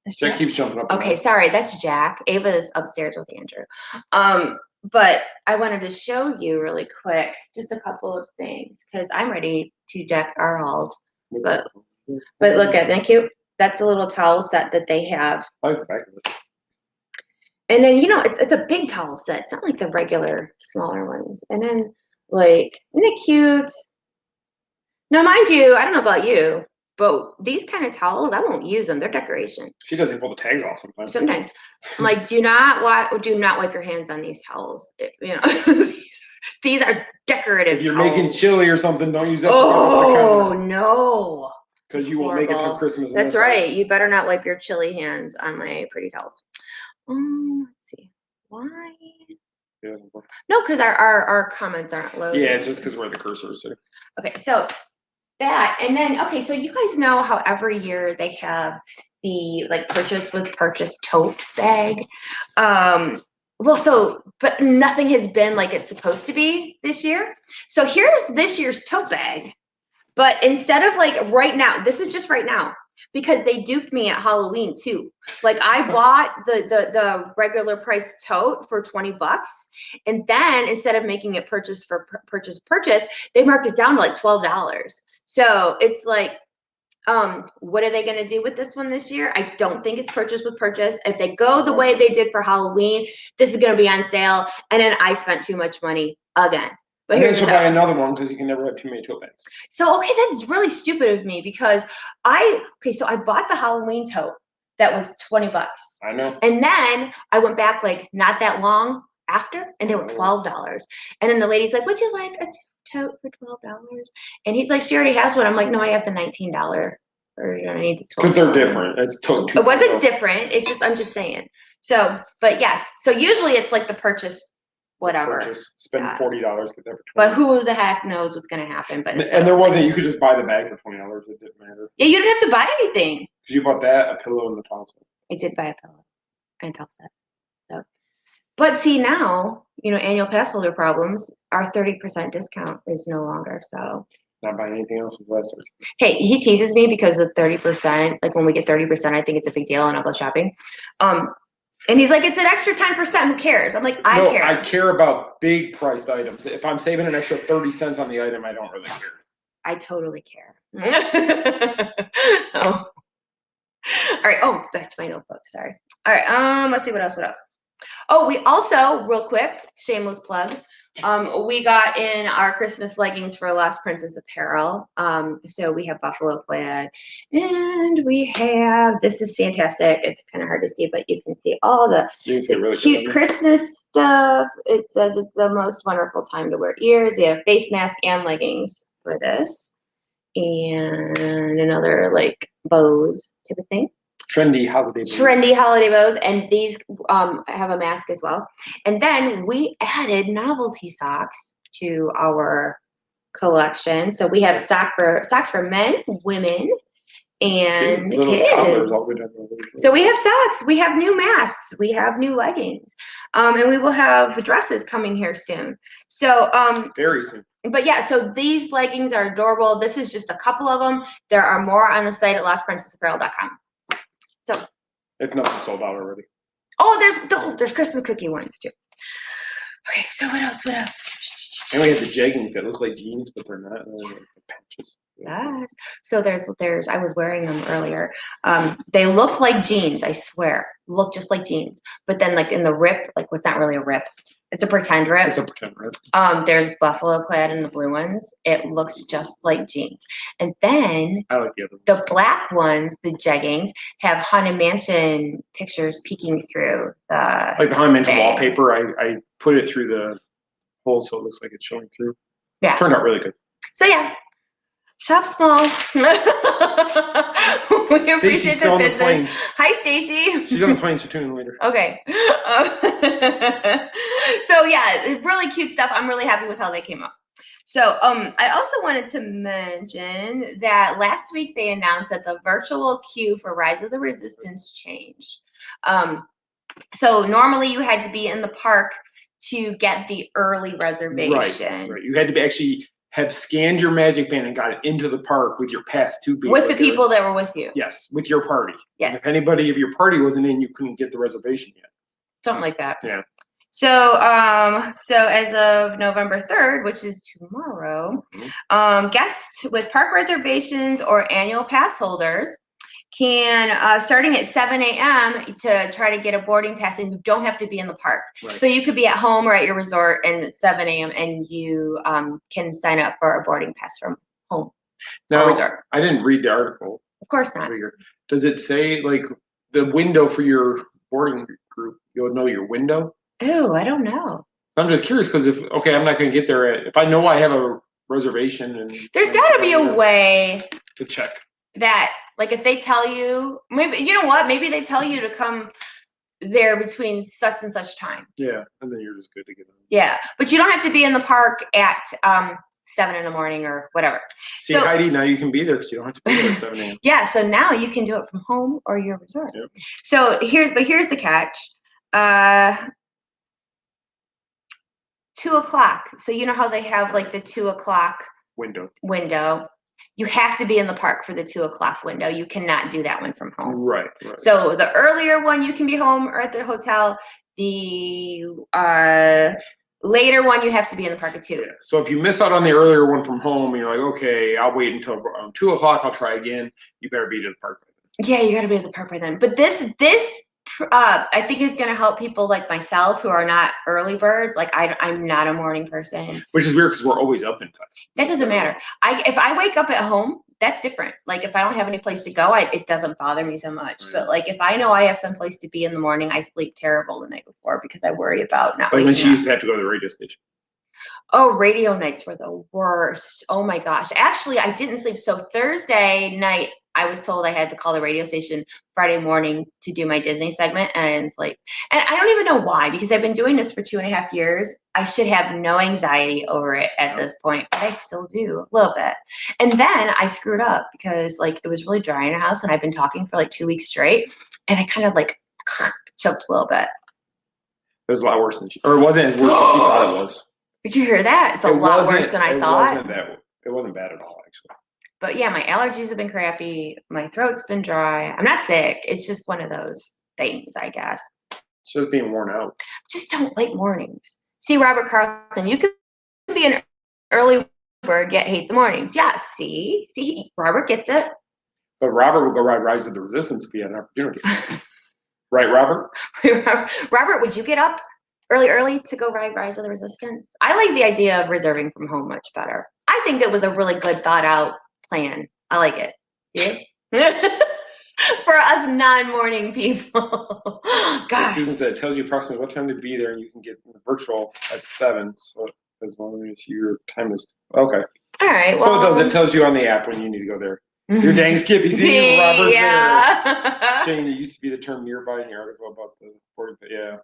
Speaker 1: Jack keeps jumping up.
Speaker 2: Okay, sorry, that's Jack. Ava's upstairs with Andrew. But I wanted to show you really quick just a couple of things because I'm ready to deck our halls. But look at that cute. That's a little towel set that they have.
Speaker 1: I like the back of it.
Speaker 2: And then it's a big towel set. It's not like the regular smaller ones. And then like, isn't it cute? Now, mind you, I don't know about you, but these kind of towels, I won't use them. They're decoration.
Speaker 1: She doesn't pull the tags off sometimes.
Speaker 2: Sometimes. I'm like, do not wipe your hands on these towels. These are decorative.
Speaker 1: If you're
Speaker 2: towels.
Speaker 1: making chili or something, don't use that.
Speaker 2: Oh, no.
Speaker 1: Because you will make it through Christmas.
Speaker 2: That's right. You better not wipe your chili hands on my pretty towels. Let's see. Why?
Speaker 1: Yeah.
Speaker 2: No, because our comments aren't loaded.
Speaker 1: Yeah, it's just because where the cursor is.
Speaker 2: Okay, so that, and then, okay, so you guys know how every year they have the purchase with purchase tote bag. But nothing has been like it's supposed to be this year. So here's this year's tote bag. But instead of right now, this is just right now. Because they duped me at Halloween too. I bought the regular price tote for $20, and then instead of making it purchase, they marked it down to $12. So it's what are they going to do with this one this year? I don't think it's purchase with purchase. If they go the way they did for Halloween, this is going to be on sale, and then I spent too much money again. But
Speaker 1: here's buy another one because you can never have too many tote bags.
Speaker 2: So, okay, that's really stupid of me because I bought the Halloween tote that was $20.
Speaker 1: I know.
Speaker 2: And then I went back not that long after, and they were $12. And then the lady's like, would you like a tote for $12? And he's like, she already has one. I'm like, no, I have the $19 version. I need the $12.
Speaker 1: Because they're different. It's tote.
Speaker 2: It wasn't different. It's just, I'm just saying. So, but yeah. So usually it's the purchase. Whatever.
Speaker 1: Spend $40, get that for $20.
Speaker 2: But who the heck knows what's going to happen? But
Speaker 1: and there wasn't. You could just buy the bag for $20. It didn't matter.
Speaker 2: Yeah, you didn't have to buy anything.
Speaker 1: Because you bought that, a pillow, and the towel set.
Speaker 2: I did buy a pillow and towel set. So, but see now, annual pass holder problems. Our 30% discount is no longer. So.
Speaker 1: Not buying anything else is less.
Speaker 2: Hey, he teases me because of 30%. When we get 30%, I think it's a big deal, and I'll go shopping. And he's like, it's an extra 10%. Who cares? I'm like, I care.
Speaker 1: I care about big priced items. If I'm saving an extra 30 cents on the item, I don't really care.
Speaker 2: I totally care. Oh. All right. Oh, back to my notebook. Sorry. All right. Let's see what else. What else? Oh, we also, real quick, shameless plug. We got in our Christmas leggings for Lost Princess Apparel. So we have buffalo plaid, and we have. This is fantastic. It's kind of hard to see, but you can see all the
Speaker 1: Really
Speaker 2: cute Christmas stuff. It says it's the most wonderful time to wear ears. We have face mask and leggings for this, and another like bows type of thing.
Speaker 1: Trendy holiday
Speaker 2: bows, and these have a mask as well. And then we added novelty socks to our collection. So we have socks for men, women, and kids. So we have socks, we have new masks, we have new leggings, and we will have dresses coming here soon. So
Speaker 1: very soon.
Speaker 2: But yeah, so these leggings are adorable. This is just a couple of them. There are more on the site at lostprincessapparel.com. So
Speaker 1: if nothing sold out already.
Speaker 2: Oh, there's Christmas cookie ones too. Okay, so what else?
Speaker 1: And we have the jeggings that look like jeans, but they're not. They're like patches.
Speaker 2: Yes. So there's. I was wearing them earlier. They look like jeans. I swear, look just like jeans. But then, like in the rip, like it's not really a rip. It's a pretend rip.
Speaker 1: It's a pretend rip.
Speaker 2: There's buffalo plaid in the blue ones. It looks just like jeans. And then
Speaker 1: I like the other ones.
Speaker 2: The black ones, the jeggings, have Haunted Mansion pictures peeking through the.
Speaker 1: Like the Haunted Mansion wallpaper, I put it through the hole so it looks like it's showing through.
Speaker 2: Yeah.
Speaker 1: It turned out really good.
Speaker 2: So yeah. Shop small. We appreciate the business. Hi, Stacy.
Speaker 1: She's on the plane, so tune in later.
Speaker 2: Okay. So yeah, really cute stuff. I'm really happy with how they came up. So I also wanted to mention that last week they announced that the virtual queue for Rise of the Resistance changed. So normally you had to be in the park to get the early reservation.
Speaker 1: Right. You had to actually have scanned your Magic Band and got it into the park with your pass to be
Speaker 2: with the people that were with you.
Speaker 1: Yes, with your party.
Speaker 2: Yes.
Speaker 1: And if anybody of your party wasn't in, you couldn't get the reservation yet.
Speaker 2: Something like that.
Speaker 1: Yeah.
Speaker 2: So so as of November 3rd, which is tomorrow, guests with park reservations or annual pass holders can starting at 7 a.m. to try to get a boarding pass, and you don't have to be in the park.
Speaker 1: Right.
Speaker 2: So you could be at home or at your resort, and it's 7 a.m. and you can sign up for a boarding pass from home.
Speaker 1: Now,
Speaker 2: resort.
Speaker 1: I didn't read the article.
Speaker 2: Of course not.
Speaker 1: Does it say like the window for your boarding group? You'll know your window.
Speaker 2: Ooh, I don't know.
Speaker 1: I'm just curious because I'm not going to get there if I know I have a reservation and
Speaker 2: there's got to be a way
Speaker 1: to check
Speaker 2: that. Like if they tell you, maybe, you know what, maybe they tell you to come there between such and such time.
Speaker 1: Yeah, and then you're just good to get on.
Speaker 2: Yeah, but you don't have to be in the park at 7 in the morning or whatever.
Speaker 1: See, so, Heidi, now you can be there because you don't have to be there at 7 a.m.
Speaker 2: Yeah, so now you can do it from home or your resort.
Speaker 1: Yep.
Speaker 2: So here's the catch. 2 o'clock. So you know how they have like the 2 o'clock window. You have to be in the park for the 2 o'clock window. You cannot do that one from home.
Speaker 1: Right.
Speaker 2: So the earlier one, you can be home or at the hotel. The later one, you have to be in the park at 2.
Speaker 1: Yeah. So if you miss out on the earlier one from home, and you're like, okay, I'll wait until 2 o'clock. I'll try again. You better be to the park by then.
Speaker 2: Yeah, you got to be at the park by then. But this I think is going to help people like myself who are not early birds. Like I'm not a morning person.
Speaker 1: Which is weird because we're always up in time.
Speaker 2: That doesn't matter. If I wake up at home, that's different. Like if I don't have any place to go, it doesn't bother me so much. Right. But like if I know I have some place to be in the morning, I sleep terrible the night before because I worry about not.
Speaker 1: Like when she used to have to go to the radio station.
Speaker 2: Oh, radio nights were the worst. Oh my gosh. Actually, I didn't sleep. So Thursday night, I was told I had to call the radio station Friday morning to do my Disney segment, and I didn't sleep. And I don't even know why, because I've been doing this for 2.5 years. I should have no anxiety over it at this point, but I still do a little bit. And then I screwed up because like it was really dry in the house, and I've been talking for like 2 weeks straight, and I kind of like choked a little bit.
Speaker 1: It was a lot worse than it wasn't as worse as she thought it was.
Speaker 2: Did you hear that? It's a lot worse than I thought.
Speaker 1: It wasn't bad at all, actually.
Speaker 2: But yeah, my allergies have been crappy. My throat's been dry. I'm not sick. It's just one of those things, I guess.
Speaker 1: It's just being worn out.
Speaker 2: Just don't like mornings. See, Robert Carlson, you can be an early bird yet hate the mornings. Yeah, see, Robert gets it.
Speaker 1: But Robert would go ride Rise of the Resistance if he had an opportunity. Right, Robert?
Speaker 2: Robert, would you get up early to go ride Rise of the Resistance? I like the idea of reserving from home much better. I think it was a really good thought out plan. I like it. Yeah. For us non-morning people. Gosh.
Speaker 1: So Susan said it tells you approximately what time to be there, and you can get virtual at 7. So as long as your time is okay.
Speaker 2: All right.
Speaker 1: So
Speaker 2: Well,
Speaker 1: it tells you on the app when you need to go there. You're dang Skippy. See, Robert's there. Shane, it used to be the term nearby in the article about the 40, but yeah.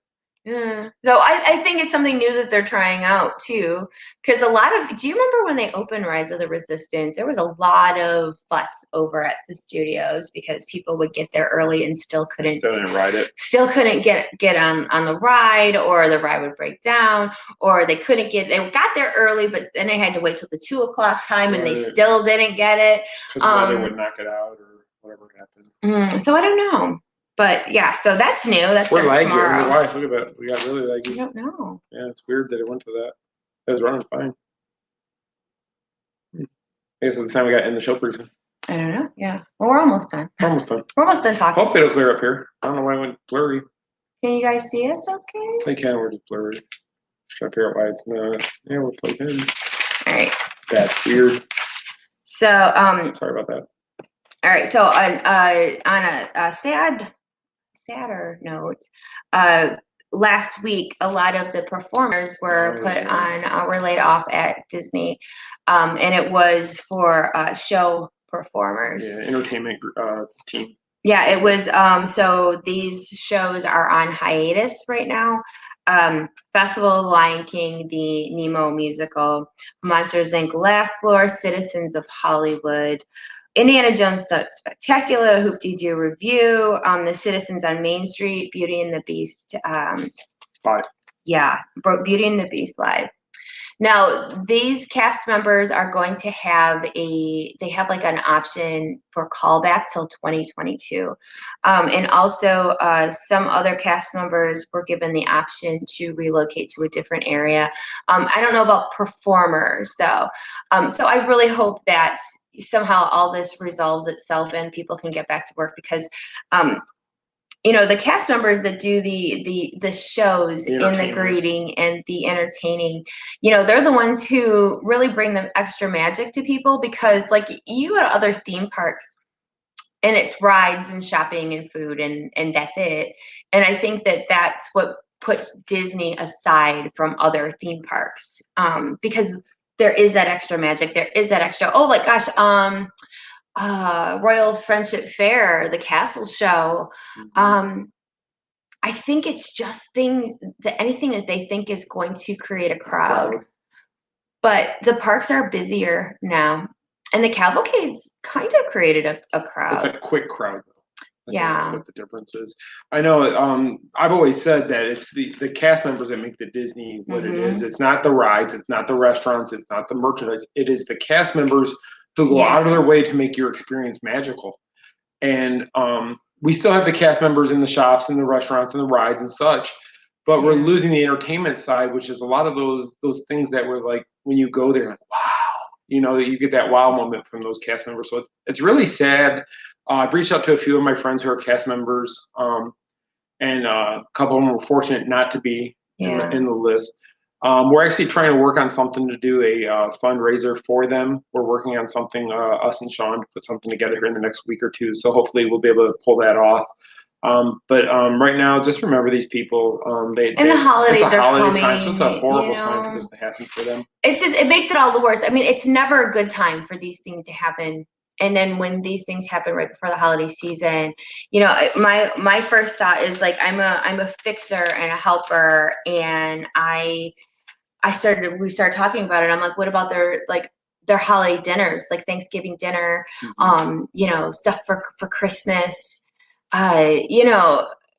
Speaker 2: Yeah. So I think it's something new that they're trying out too. Because do you remember when they opened Rise of the Resistance? There was a lot of fuss over at the studios because people would get there early and still couldn't
Speaker 1: ride it.
Speaker 2: Still couldn't get on the ride, or the ride would break down, or they got there early, but then they had to wait till the 2 o'clock time, and they still didn't get it.
Speaker 1: Because weather would knock it out or whatever happened.
Speaker 2: So I don't know. But yeah, so that's new. That's
Speaker 1: we're laggy.
Speaker 2: tomorrow.
Speaker 1: Wife, look at that. We got really laggy.
Speaker 2: I don't know.
Speaker 1: Yeah, it's weird that it went to that. It was running fine. I guess it's the time we got in the show pretty soon.
Speaker 2: I don't know. Yeah. Well, we're almost done.
Speaker 1: We're almost done
Speaker 2: talking.
Speaker 1: Hopefully it'll clear up here. I don't know why it went blurry.
Speaker 2: Can you guys see us okay?
Speaker 1: They can. We're just blurry. Try to figure out why it's not. Yeah, we're plugged in.
Speaker 2: All right.
Speaker 1: That's weird.
Speaker 2: So,
Speaker 1: sorry about that.
Speaker 2: All right. So on a sadder note, last week a lot of the performers were were laid off at Disney, and it was for show performers.
Speaker 1: Yeah, entertainment team.
Speaker 2: Yeah, it was. So these shows are on hiatus right now. Festival of the Lion King, the Nemo musical, Monsters Inc. Laugh Floor, Citizens of Hollywood, Indiana Jones Spectacular, Hoop-Dee-Doo Review, the Citizens on Main Street, Beauty and the Beast.
Speaker 1: Live.
Speaker 2: Yeah, Beauty and the Beast live. Now, these cast members are going to have like an option for callback till 2022. And also some other cast members were given the option to relocate to a different area. I don't know about performers though. So I really hope that somehow all this resolves itself and people can get back to work, because the cast members that do the shows in the greeting and the entertaining, they're the ones who really bring the extra magic to people, because like you go to other theme parks and it's rides and shopping and food and that's it. And I think that that's what puts Disney aside from other theme parks, because there is that extra magic. There is that extra, oh my gosh, Royal Friendship Fair, the Castle Show. I think it's just anything that they think is going to create a crowd. But the parks are busier now, and the cavalcade's kind of created a crowd.
Speaker 1: It's a quick crowd, though.
Speaker 2: That's
Speaker 1: what the difference is. I know. I've always said that it's the cast members that make the Disney what it is. It's not the rides. It's not the restaurants. It's not the merchandise. It is the cast members who go out of their way to make your experience magical. And we still have the cast members in the shops and the restaurants and the rides and such, but we're losing the entertainment side, which is a lot of those things that were like, when you go there, like, wow, you get that wow moment from those cast members. So it's really sad. I've reached out to a few of my friends who are cast members, and a couple of them were fortunate not to be in the list. We're actually trying to work on something to do a fundraiser for them. We're working on something, us and Sean, to put something together here in the next week or two. So hopefully we'll be able to pull that off. But right now, just remember these people. The holidays
Speaker 2: are coming,
Speaker 1: time, so it's a horrible time for this to happen for them.
Speaker 2: It makes it all the worse. I mean, it's never a good time for these things to happen. And then when these things happen right before the holiday season, my first thought is like, I'm a fixer and a helper, and we started talking about it. I'm like, what about their holiday dinners, like Thanksgiving dinner, stuff for Christmas.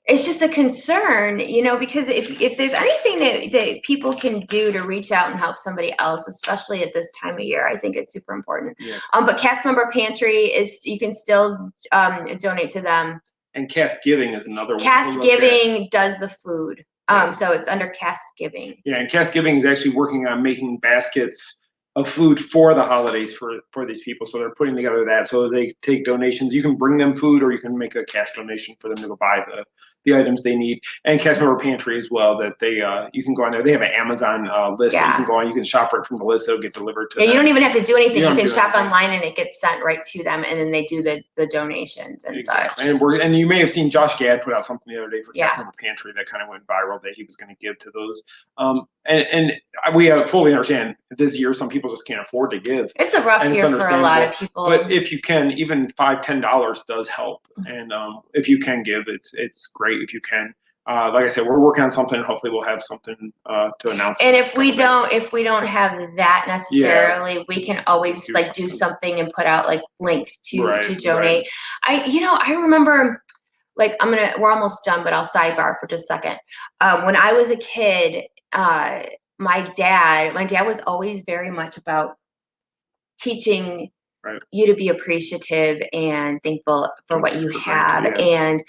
Speaker 2: It's just a concern, because if there's anything that people can do to reach out and help somebody else, especially at this time of year, I think it's super important.
Speaker 1: Yeah.
Speaker 2: But Cast Member Pantry you can still donate to them.
Speaker 1: And Cast Giving is another one.
Speaker 2: Cast Giving does the food. So it's under Cast Giving.
Speaker 1: Yeah, and Cast Giving is actually working on making baskets of food for the holidays for these people. So they're putting together that. So they take donations. You can bring them food, or you can make a cash donation for them to go buy the items they need. And Cast Member Pantry as well, that they you can go on there. They have an Amazon list that you can go on. You can shop right from the list. It'll get delivered to them.
Speaker 2: You don't even have to do anything. You can shop
Speaker 1: anything
Speaker 2: online and it gets sent right to them, and then they do the donations and such.
Speaker 1: And you may have seen Josh Gad put out something the other day for Cast Member Pantry that kind of went viral, that he was going to give to those. And we fully understand this year some people just can't afford to give.
Speaker 2: It's a rough year for a lot of people.
Speaker 1: But if you can, even $5-10 does help. And if you can give, it's great if you can. Like I said, we're working on something. Hopefully we'll have something to announce.
Speaker 2: And if we don't have that necessarily, we can always do something and put out like links to donate. I remember, we're almost done, but I'll sidebar for just a second. When I was a kid, my dad was always very much about teaching you to be appreciative and thankful for what you have. And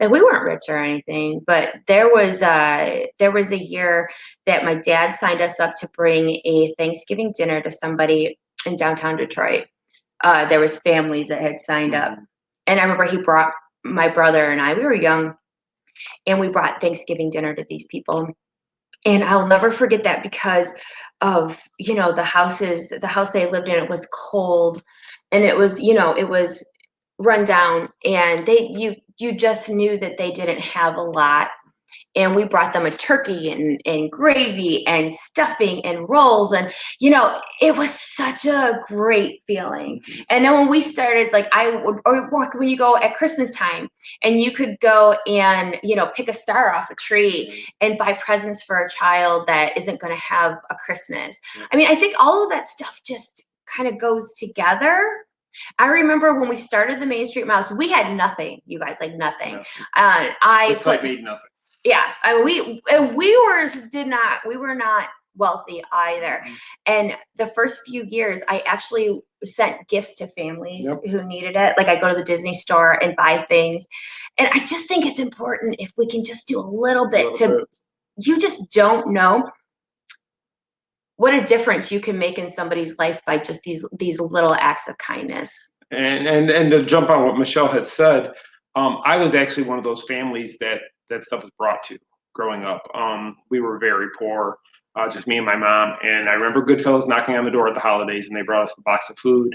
Speaker 2: we weren't rich or anything, but there was a year that my dad signed us up to bring a Thanksgiving dinner to somebody in downtown Detroit. There was families that had signed up, and I remember he brought my brother and I. We were young, and we brought Thanksgiving dinner to these people. And I'll never forget that because of, the house they lived in, it was cold, and it was, it was run down, and you just knew that they didn't have a lot. And we brought them a turkey and gravy and stuffing and rolls. And, it was such a great feeling. And then when we started, when you go at Christmas time and you could go and, pick a star off a tree and buy presents for a child that isn't going to have a Christmas. I mean, I think all of that stuff just kind of goes together. I remember when we started the Main Street Mouse, we had nothing, you guys, nothing.
Speaker 1: The site made nothing.
Speaker 2: Yeah, we were not wealthy either. And the first few years, I actually sent gifts to families who needed it. I go to the Disney store and buy things. And I just think it's important if we can just do a little bit. You just don't know what a difference you can make in somebody's life by just these little acts of kindness.
Speaker 1: And to jump on what Michelle had said, I was actually one of those families that stuff was brought to growing up. We were very poor, just me and my mom. And I remember Goodfellas knocking on the door at the holidays, and they brought us a box of food,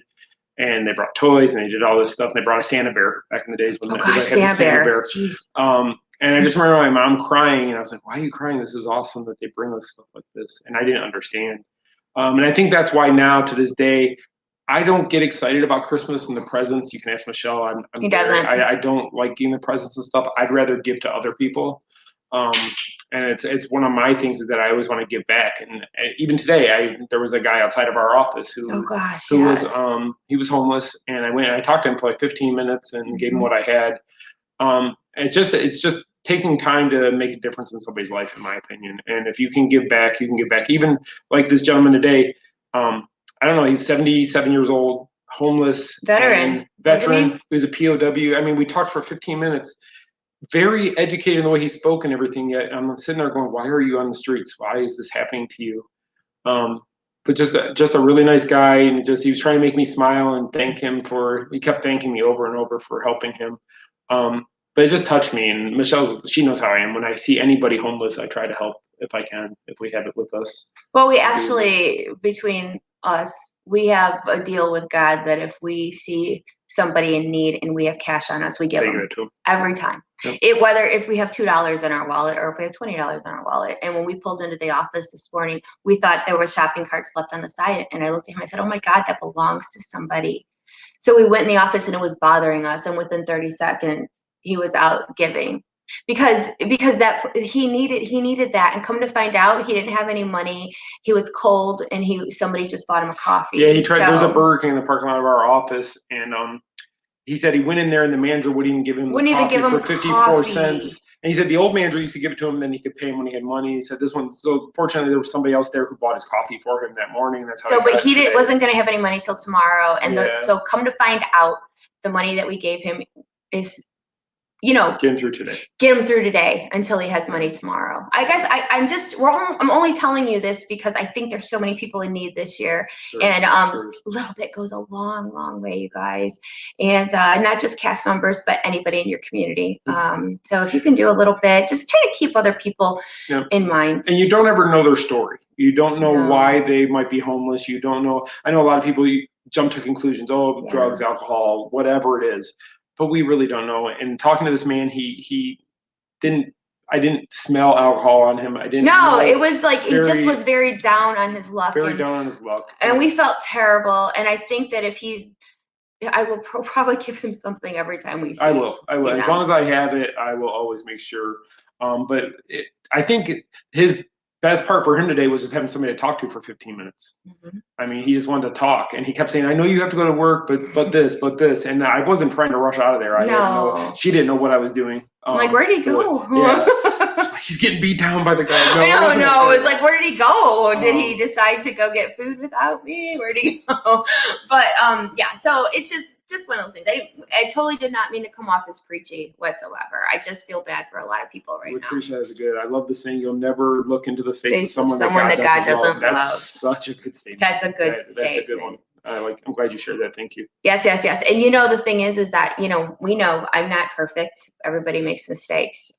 Speaker 1: and they brought toys, and they did all this stuff. And they brought a Santa Bear back in the days when they had the Santa Bear. And I just remember my mom crying, and I was like, "Why are you crying? This is awesome that they bring us stuff like this." And I didn't understand. And I think that's why now, to this day, I don't get excited about Christmas and the presents. You can ask Michelle.
Speaker 2: He doesn't.
Speaker 1: I don't like giving the presents and stuff. I'd rather give to other people. And it's one of my things is that I always want to give back. And even today, there was a guy outside of our office who was he was homeless, and I went and I talked to him for 15 minutes and gave him what I had. It's just taking time to make a difference in somebody's life, in my opinion. And if you can give back, you can give back. Even like this gentleman today. I don't know, he was 77 years old, homeless.
Speaker 2: Veteran.
Speaker 1: He was a POW. I mean, we talked for 15 minutes. Very educated in the way he spoke and everything, yet I'm sitting there going, why are you on the streets? Why is this happening to you? But just a really nice guy, and he was trying to make me smile and he kept thanking me over and over for helping him. But it just touched me, and she knows how I am. When I see anybody homeless, I try to help if I can, if we have it with us.
Speaker 2: Well, we actually, between us, we have a deal with God that if we see somebody in need and we have cash on us, we give them every time. Yep. Whether if we have $2 in our wallet or if we have $20 in our wallet. And when we pulled into the office this morning, we thought there were shopping carts left on the side. And I looked at him, I said, "Oh my God, that belongs to somebody." So we went in the office and it was bothering us. And within 30 seconds, he was out giving. Because that he needed that, and come to find out, he didn't have any money. He was cold, and somebody just bought him a coffee.
Speaker 1: Yeah, he tried. There's a Burger King in the parking lot of our office, and he said he went in there, and the manager wouldn't even give him coffee for 54 cents. And he said the old manager used to give it to him, then he could pay him when he had money. He said this one. So fortunately, there was somebody else there who bought his coffee for him that morning. That's how.
Speaker 2: But he wasn't going to have any money till tomorrow, and so come to find out, the money that we gave him is you know,
Speaker 1: Get him through today.
Speaker 2: Get him through today until he has money tomorrow. I guess I'm only telling you this because I think there's so many people in need this year, and a little bit goes a long, long way, you guys, and not just cast members, but anybody in your community. So if you can do a little bit, just kind of keep other people in mind.
Speaker 1: And you don't ever know their story. You don't know why they might be homeless. You don't know. I know a lot of people jump to conclusions. Oh, drugs, alcohol, whatever it is. But we really don't know. And talking to this man, I didn't smell alcohol on him. I didn't.
Speaker 2: No, it was like he just was very down on his luck.
Speaker 1: Very down on his luck.
Speaker 2: And we felt terrible. And I think that if I will probably give him something every time we see.
Speaker 1: I will. As long as I have it, I will always make sure. But I think his best part for him today was just having somebody to talk to for 15 minutes. I mean, he just wanted to talk, and he kept saying, "I know you have to go to work, but this," and I wasn't trying to rush out of there. She didn't know what I was doing.
Speaker 2: I'm like, where'd he go?
Speaker 1: He's getting beat down by the guy.
Speaker 2: No, it was like, where did he go? Did he decide to go get food without me? Where'd he go? But so it's just one of those things. I totally did not mean to come off as preachy whatsoever. I just feel bad for a lot of people right now.
Speaker 1: Lucretia has a good. I love the saying, "You'll never look into the face of someone that God doesn't love." That's such a good statement.
Speaker 2: That's a good statement.
Speaker 1: That's a good one. I'm glad you shared that. Thank you.
Speaker 2: Yes. And the thing is that, we know I'm not perfect. Everybody makes mistakes.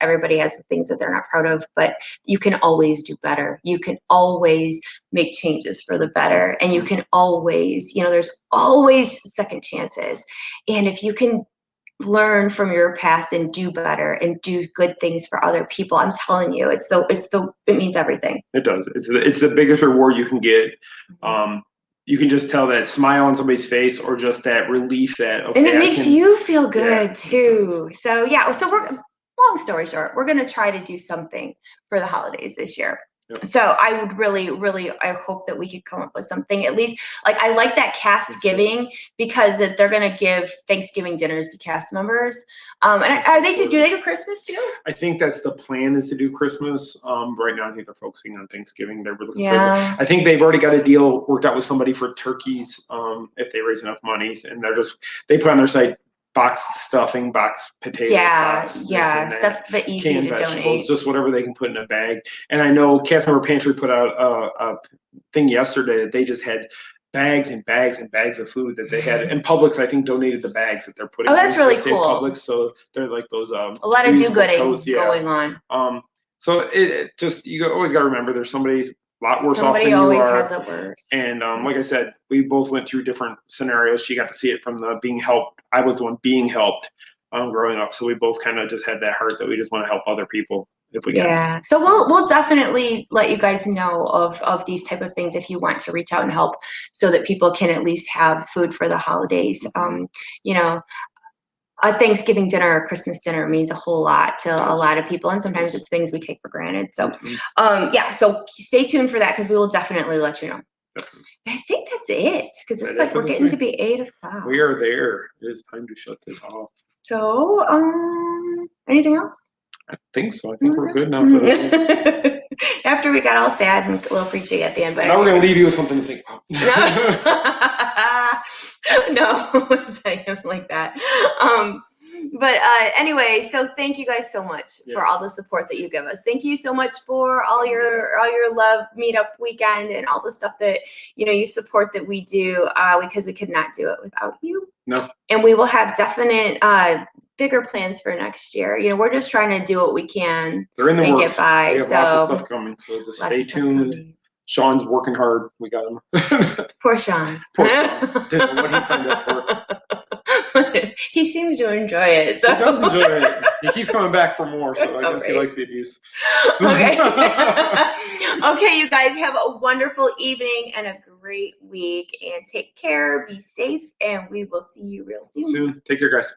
Speaker 2: Everybody has things that they're not proud of, but you can always do better. You can always make changes for the better. And you can always, there's always second chances. And if you can learn from your past and do better and do good things for other people, I'm telling you, it means everything.
Speaker 1: It does. It's the biggest reward you can get. You can just tell that smile on somebody's face, or just that relief that,
Speaker 2: and it makes you feel good too. So we're, long story short, we're going to try to do something for the holidays this year. So I would really, really, I hope that we could come up with something, at least. Like, I like that cast giving, because that they're going to give Thanksgiving dinners to cast members. And do they do Christmas too?
Speaker 1: I think that's the plan, is to do Christmas. Right now, I think they're focusing on Thanksgiving. They're looking for I think they've already got a deal worked out with somebody for turkeys, if they raise enough monies, and they put on their site box stuffing, box potatoes,
Speaker 2: stuff that easy
Speaker 1: canned
Speaker 2: to
Speaker 1: vegetables,
Speaker 2: donate.
Speaker 1: just whatever they can put in a bag. And I know Cast Member Pantry put out a thing yesterday that they just had bags and bags and bags of food that they had. And Publix, I think, donated the bags that they're putting.
Speaker 2: Oh, that's really cool.
Speaker 1: Publix, so they're like those
Speaker 2: a lot of do-gooding going on.
Speaker 1: So it just, you always got to remember, there's somebody a lot worse off than you are.
Speaker 2: Somebody always has it worse.
Speaker 1: And like I said, we both went through different scenarios. She got to see it from the being helped. I was the one being helped growing up. So we both kind of just had that heart that we just want to help other people if we can.
Speaker 2: Yeah. So we'll definitely let you guys know of these type of things if you want to reach out and help, so that people can at least have food for the holidays. A Thanksgiving dinner or Christmas dinner means a whole lot to a lot of people, and sometimes it's things we take for granted. So, so stay tuned for that, because we will definitely let you know. I think that's it, because it's like we're getting to be 8 o'clock.
Speaker 1: We are there. It is time to shut this off.
Speaker 2: So, anything else?
Speaker 1: I think so. I think we're good now for this one.
Speaker 2: After we got all sad and a little preachy at the end, but
Speaker 1: now we're gonna leave you with something to think about.
Speaker 2: No, it's not even like that. But anyway, so thank you guys so much for all the support that you give us. Thank you so much for all your love meetup weekend and all the stuff that you support that we do, because we could not do it without you.
Speaker 1: No.
Speaker 2: And we will have definite bigger plans for next year. We're just trying to do what we can.
Speaker 1: They're in the
Speaker 2: make
Speaker 1: works.
Speaker 2: It by.
Speaker 1: We have lots of stuff coming, so just stay tuned. Sean's working hard. We got him.
Speaker 2: Poor Sean.
Speaker 1: Poor Sean. Didn't know what he signed up for.
Speaker 2: He seems to enjoy it. So.
Speaker 1: He does enjoy it. He keeps coming back for more, so I guess he likes the abuse.
Speaker 2: Okay. Okay, you guys have a wonderful evening and a great week, and take care, be safe, and we will see you real soon.
Speaker 1: Take care, guys.